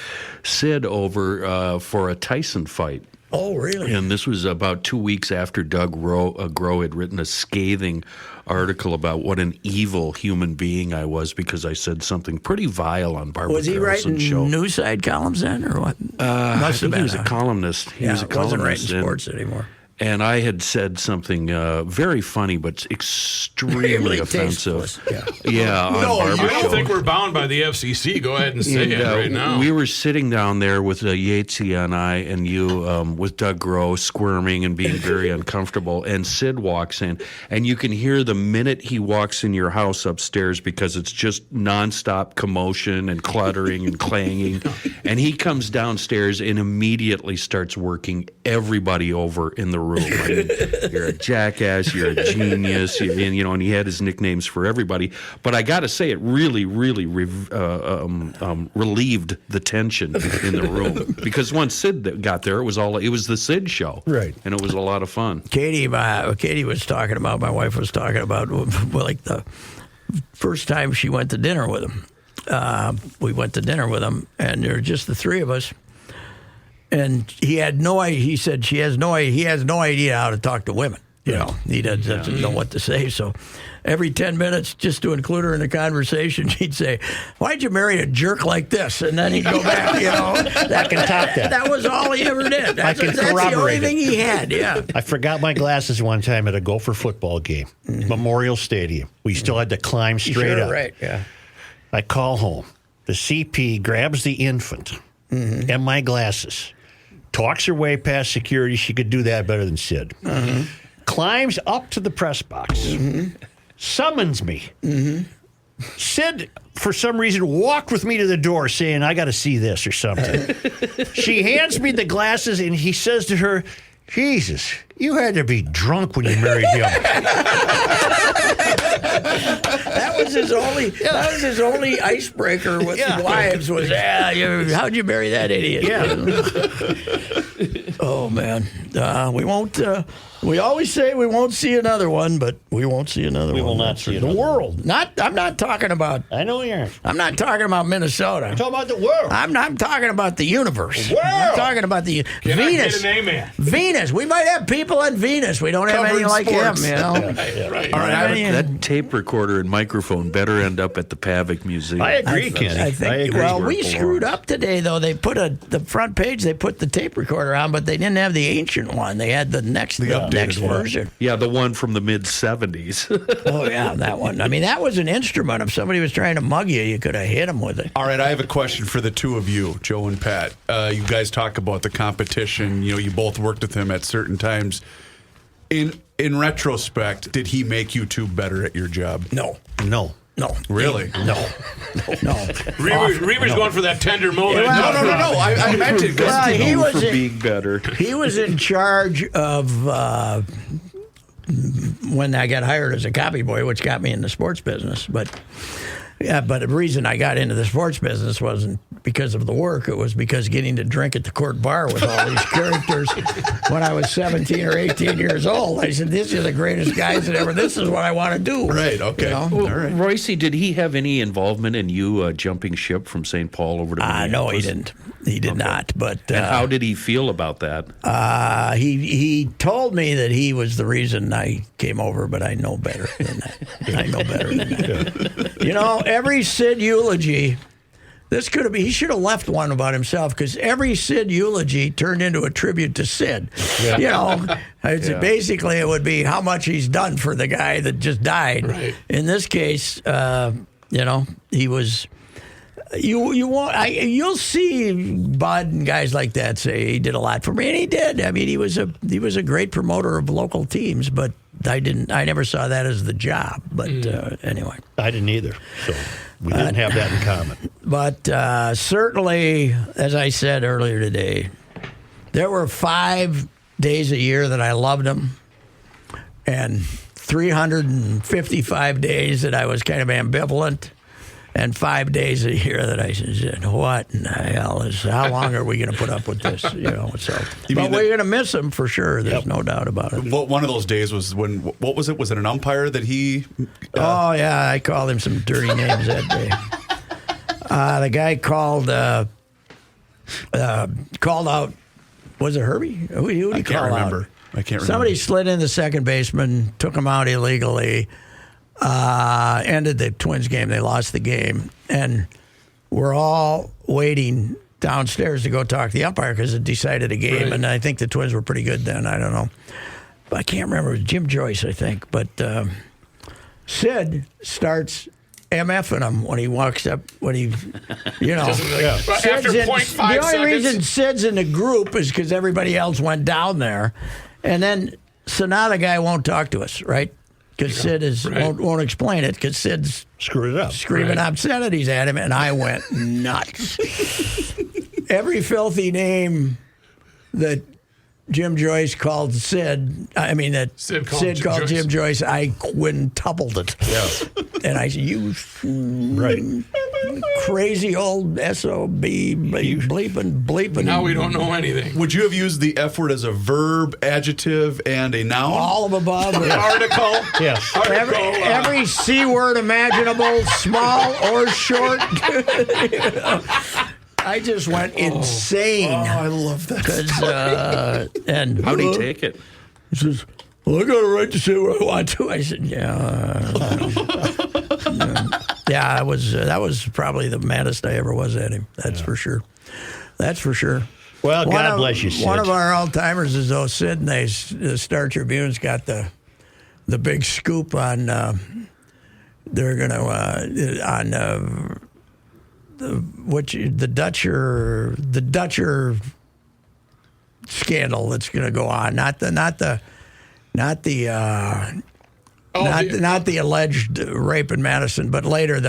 Sid over for a Tyson fight. Oh, really? And this was about 2 weeks after Doug Groh had written a scathing article about what an evil human being I was because I said something pretty vile on Barbara Was he Carlson's writing show. news side columns then, or what? I think he was a columnist. He was a columnist. Wasn't writing sports anymore. And I had said something very funny, but extremely Really offensive. tasteless. Yeah, on No, Barbara I don't show. think we're bound by the FCC. Go ahead and say it right now. We were sitting down there with Yatesy and I and you with Doug Groh squirming and being very uncomfortable. And Sid walks in, and you can hear the minute he walks in your house upstairs because it's just nonstop commotion and cluttering and clanging. And he comes downstairs and immediately starts working everybody over in the room. I mean, you're a jackass, you're a genius, and he had his nicknames for everybody. But I got to say, it really, really relieved the tension in the room because once Sid got there, it was the Sid show, right? And it was a lot of fun. Katie was talking about. My wife was talking about like the first time she went to dinner with him. We went to dinner with him, and there were just the three of us. And he had no idea. He said he has no idea how to talk to women. You know, he doesn't know what to say. So every 10 minutes, just to include her in the conversation, he'd say, "Why'd you marry a jerk like this?" And then he'd go back. You know, I can top that. That was all he ever did. That's the only thing he had. Yeah. I forgot my glasses one time at a Gopher football game, Memorial Stadium. We still had to climb straight up. Right. Yeah. I call home. The CP grabs the infant and my glasses. Talks her way past security. She could do that better than Sid. Climbs up to the press box. Summons me. Sid, for some reason, walked with me to the door saying, I got to see this or something. She hands me the glasses and he says to her, Jesus, you had to be drunk when you married him. That was his only icebreaker with wives was, how'd you marry that idiot? Yeah. Oh, man. We won't. We always say we won't see another one, but we won't see another one. We will not see the another world. I'm not talking about. I know you aren't. I'm not talking about Minnesota. I'm talking about the world. I'm not talking about the universe. The world. I'm talking about the Can Venus. I get an amen? Venus. We might have people on Venus. We don't have any like him. You know. Right. All right, that tape recorder and microphone better end up at the Pavic Museum. I agree, Kenny. I think. I agree. Well, we screwed up today, though. They put the front page. They put the tape recorder on, but they didn't have the ancient one. They had the next version. Yeah, the one from the mid-'70s. Oh, yeah, that one. I mean, that was an instrument. If somebody was trying to mug you, you could have hit them with it. All right, I have a question for the two of you, Joe and Pat. You guys talk about the competition. You know, you both worked with him at certain times. In retrospect, did he make you two better at your job? No. No. Really? No. Reaver's going for that tender moment. No. I meant it. He was for being better. He was in charge of when I got hired as a copy boy, which got me in the sports business. But the reason I got into the sports business wasn't because of the work. It was because getting to drink at the court bar with all these characters when I was 17 or 18 years old. I said, "These are the greatest guys that ever. This is what I want to do." Right. Okay. Well, all right. Royce, did he have any involvement in you jumping ship from St. Paul over to Minneapolis? No, he didn't. He did not. But and how did he feel about that? He told me that he was the reason I came over, but I know better than that. I know better than that. You know, every Sid eulogy, this could have been, he should have left one about himself, because every Sid eulogy turned into a tribute to Sid. Yeah. You know, basically it would be how much he's done for the guy that just died. Right. In this case, you know, he was. You'll see Bud and guys like that say he did a lot for me, and he did. I mean, he was a great promoter of local teams, but I never saw that as the job. But anyway, I didn't either. So we didn't have that in common. But certainly, as I said earlier today, there were 5 days a year that I loved him, and 355 days that I was kind of ambivalent. And 5 days a year that I said, "What in the hell is? How long are we going to put up with this?" You know. So, but we're going to miss him for sure. There's no doubt about it. One of those days was when. What was it? Was it an umpire that he? Oh yeah, I called him some dirty names that day. The guy called out. Was it Herbie? Who did he call out? I can't remember. Somebody slid in the second baseman, took him out illegally. Ended the Twins game. They lost the game. And we're all waiting downstairs to go talk to the umpire because it decided a game. Right. And I think the Twins were pretty good then. I don't know. But I can't remember. It was Jim Joyce, I think. But Sid starts MFing him when he walks up, when he, you know. After 0.5 seconds. The only reason Sid's in the group is because everybody else went down there. And then, so now the guy won't talk to us, right? Because Sid won't explain it, because Sid's screwed it up, screaming obscenities at him, and I went nuts. Every filthy name that Jim Joyce called Sid, Sid called Jim Joyce, I quintupled it. Yeah. And I said, "You crazy old SOB bleeping. Now we don't know anything." Would you have used the F word as a verb, adjective, and a noun? All of above. Article. Yes. Every C word imaginable, small or short. I just went insane. Oh, I love that. And how'd he take it? He says, "Well, I got a right to say what I want to." I said, "Yeah." Yeah, that was probably the maddest I ever was at him. That's for sure. That's for sure. Well, God bless you, Sid. One of our all-timers is Sid, and the Star Tribune's got the big scoop on they're going to on the Dutcher scandal that's going to go on, not the alleged rape in Madison, but later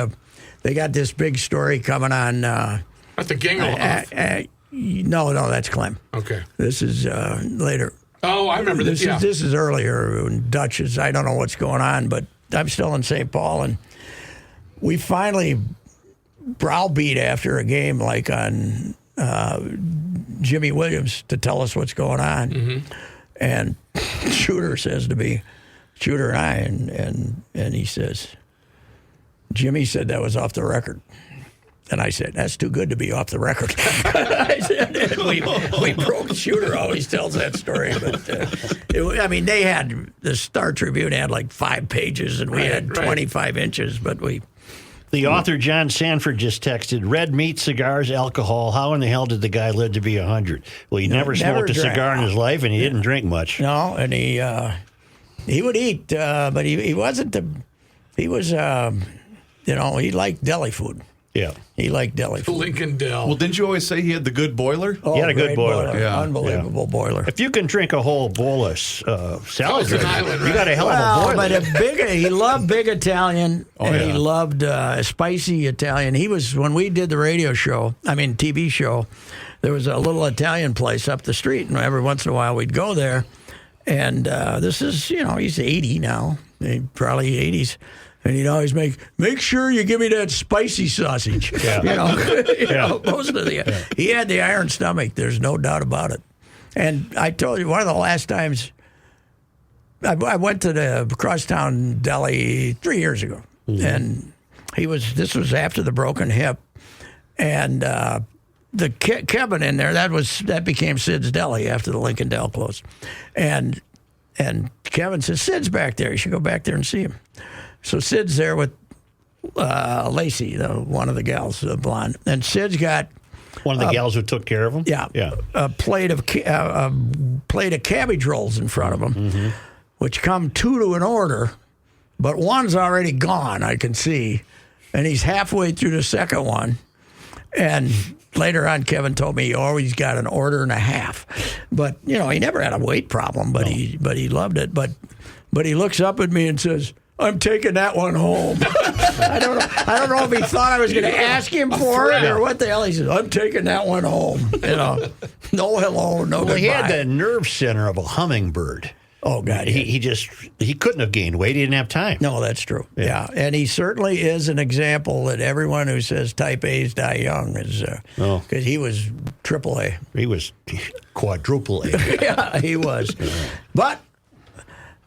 they got this big story coming on. At the Gingle. No, that's Clem. Okay. This is later. Oh, I remember this. This is earlier. When Dutch is, I don't know what's going on, but I'm still in St. Paul, and we finally browbeat after a game like on Jimmy Williams to tell us what's going on. Mm-hmm. And Shooter says to me, Shooter and I, and he says, "Jimmy said that was off the record." And I said, "That's too good to be off the record." I said, and we broke. Shooter always tells that story. But they had, the Star Tribune had like 5 pages, and we had 25 inches, but we... The author, John Sanford, just texted, "Red meat, cigars, alcohol. How in the hell did the guy live to be 100? Well, he never smoked a cigar in his life, and he didn't drink much. No, and he would eat, but he wasn't he was, he liked deli food. Yeah. He liked deli food. Lincoln Dell. Well, didn't you always say he had the good boiler? Oh, He had a good great boiler. Yeah. Unbelievable boiler. If you can drink a whole bowl of salad it's an dressing, island, you right? got a hell of a boiler. But he loved big Italian, and he loved spicy Italian. He was, when we did the TV show, there was a little Italian place up the street, and every once in a while we'd go there. And this is, he's 80 now, probably 80s. And he'd always make sure you give me that spicy sausage. Yeah. Most of he had the iron stomach. There's no doubt about it. And I told you, one of the last times I went to the Crosstown Deli 3 years ago, and this was after the broken hip, and the Kevin in there, that became Sid's Deli after the Lincoln Dell closed, and Kevin says, Sid's back there. You should go back there and see him. So Sid's there with Lacey, one of the gals, the blonde, and Sid's got one of the gals who took care of him. Yeah. A plate of cabbage rolls in front of him, which come 2 to an order, but one's already gone. I can see, and he's halfway through the second one, and. Later on, Kevin told me he always got an order and a half, but he never had a weight problem. But he loved it. But he looks up at me and says, "I'm taking that one home." I don't know if he thought I was going to ask him for it or what the hell. He says, "I'm taking that one home." No hello, no goodbye. He had the nerve center of a hummingbird. Oh God, he couldn't have gained weight. He didn't have time. No, that's true. Yeah, and he certainly is an example that everyone who says type A's die young is because he was triple A. He was quadruple A. Yeah, he was. But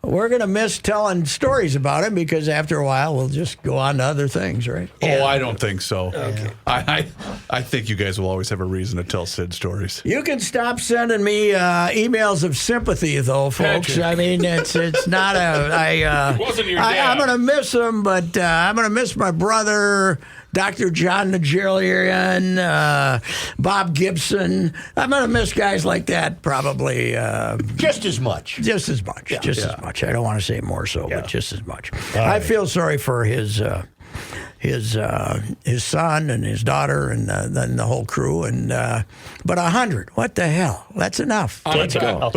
we're going to miss telling stories about him because after a while we'll just go on to other things, right? Oh, I don't think so. Okay. I think you guys will always have a reason to tell Sid stories. You can stop sending me emails of sympathy, though, folks. Patrick. I mean, it's not It wasn't your dad. I'm going to miss him, but I'm going to miss my brother, Dr. John Nigerian, Bob Gibson. I'm going to miss guys like that probably. Just as much. Just as much. As much. I don't want to say more so, but just as much. Right. I feel sorry for his son and his daughter and then the whole crew. But 100, what the hell? That's enough. Let's go.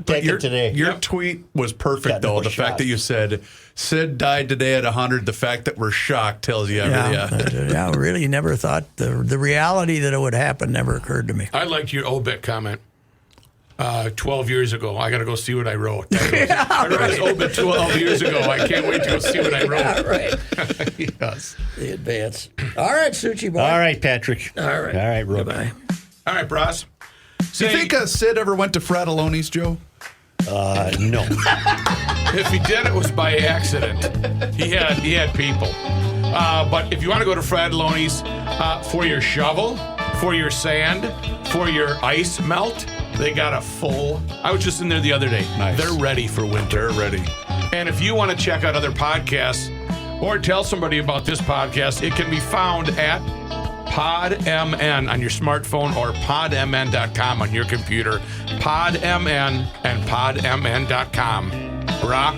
Take it today. Your tweet was perfect, though. The fact that you said Sid died today at 100, the fact that we're shocked tells you everything. Yeah, really never thought the reality that it would happen never occurred to me. I liked your obit comment. 12 years ago. I got to go see what I wrote. I wrote his obit 12 years ago. I can't wait to go see what I wrote. Yeah, right. Yes. The advance. All right, Suchi boy. All right, Patrick. All right. All right, Rook. Goodbye. All right, Bros. Do you think Sid ever went to Fratelloni's, Joe? No. If he did, it was by accident. He had people. But if you want to go to Fratelloni's for your shovel, for your sand, for your ice melt, they got a full. I was just in there the other day. Nice. They're ready for winter. They're ready. And if you want to check out other podcasts or tell somebody about this podcast, it can be found at PodMN on your smartphone or podmn.com on your computer. PodMN and podmn.com. Brah.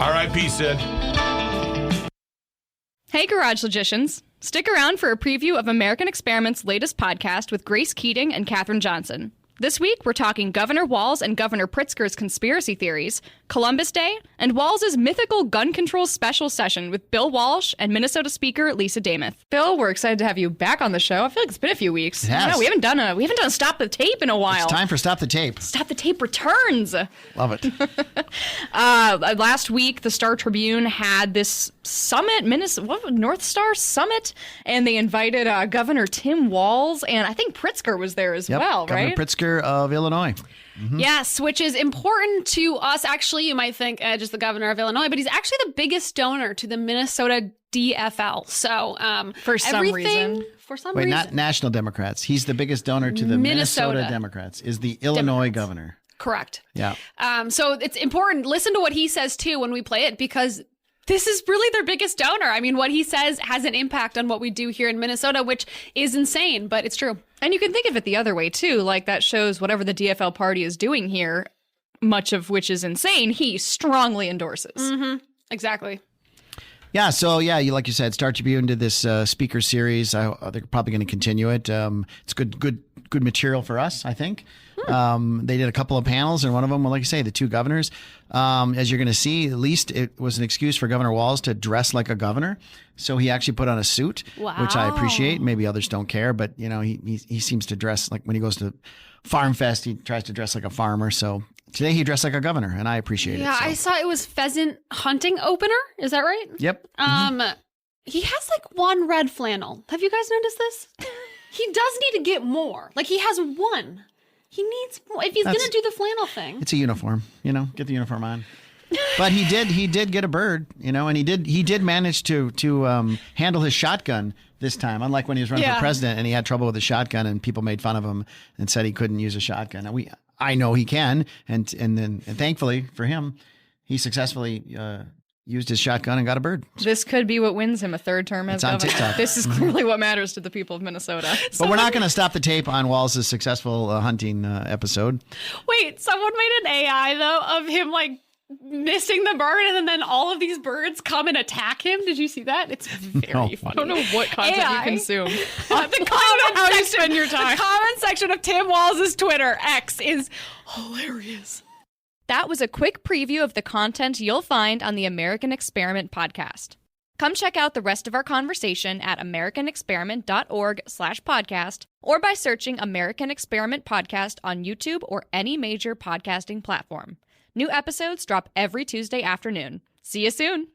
R.I.P. Sid. Hey, Garage Logicians. Stick around for a preview of American Experiment's latest podcast with Grace Keating and Katherine Johnson. This week, we're talking Governor Walz and Governor Pritzker's conspiracy theories, Columbus Day, and Walz's mythical gun control special session with Bill Walsh and Minnesota Speaker Lisa Damuth. Bill, we're excited to have you back on the show. I feel like it's been a few weeks. It has. Yeah, we haven't done a Stop the Tape in a while. It's time for Stop the Tape. Stop the Tape returns. Love it. Last week, the Star Tribune had this summit, North Star Summit, and they invited Governor Tim Walz, and I think Pritzker was there as well, Governor right? Pritzker of Illinois. Mm-hmm. Yes, which is important to us. Actually, you might think just the governor of Illinois, but he's actually the biggest donor to the Minnesota DFL. So for some reason. Wait, not National Democrats. He's the biggest donor to the Minnesota Democrats, is the Illinois governor. Correct. Yeah. So it's important. Listen to what he says, too, when we play it, because this is really their biggest donor. I mean, what he says has an impact on what we do here in Minnesota, which is insane, but it's true. And you can think of it the other way, too. Like, that shows whatever the DFL party is doing here, much of which is insane, he strongly endorses. Mm-hmm. Exactly. Yeah, so like you said, Star Tribune did this speaker series. They're probably going to continue it. It's good material for us, I think. They did a couple of panels, and one of them, well, like you say, the two governors. As you're going to see, at least it was an excuse for Governor Walz to dress like a governor. So he actually put on a suit, which I appreciate. Maybe others don't care, but he seems to dress like when he goes to Farm Fest, he tries to dress like a farmer. So today he dressed like a governor, and I appreciate it. Yeah, I saw it was pheasant hunting opener. Is that right? Yep. He has like one red flannel. Have you guys noticed this? He does need to get more. Like he has one. He needs more. If he's going to do the flannel thing. It's a uniform, get the uniform on. But he did get a bird, and he did manage to handle his shotgun this time, unlike when he was running for president and he had trouble with his shotgun and people made fun of him and said he couldn't use a shotgun. I know he can, and thankfully for him, he successfully used his shotgun and got a bird. This could be what wins him a third term as governor. TikTok. This is clearly what matters to the people of Minnesota. But we're not going to stop the tape on Walz's successful hunting episode. Wait, someone made an AI though of him like missing the bird, and then all of these birds come and attack him. Did you see that? It's very funny. I don't know what content you consume. The comment section, spend your time. The comment section of Tim Walz's Twitter X is hilarious. That was a quick preview of the content you'll find on the American Experiment podcast. Come check out the rest of our conversation at americanexperiment.org/podcast or by searching American Experiment Podcast on YouTube or any major podcasting platform. New episodes drop every Tuesday afternoon. See you soon.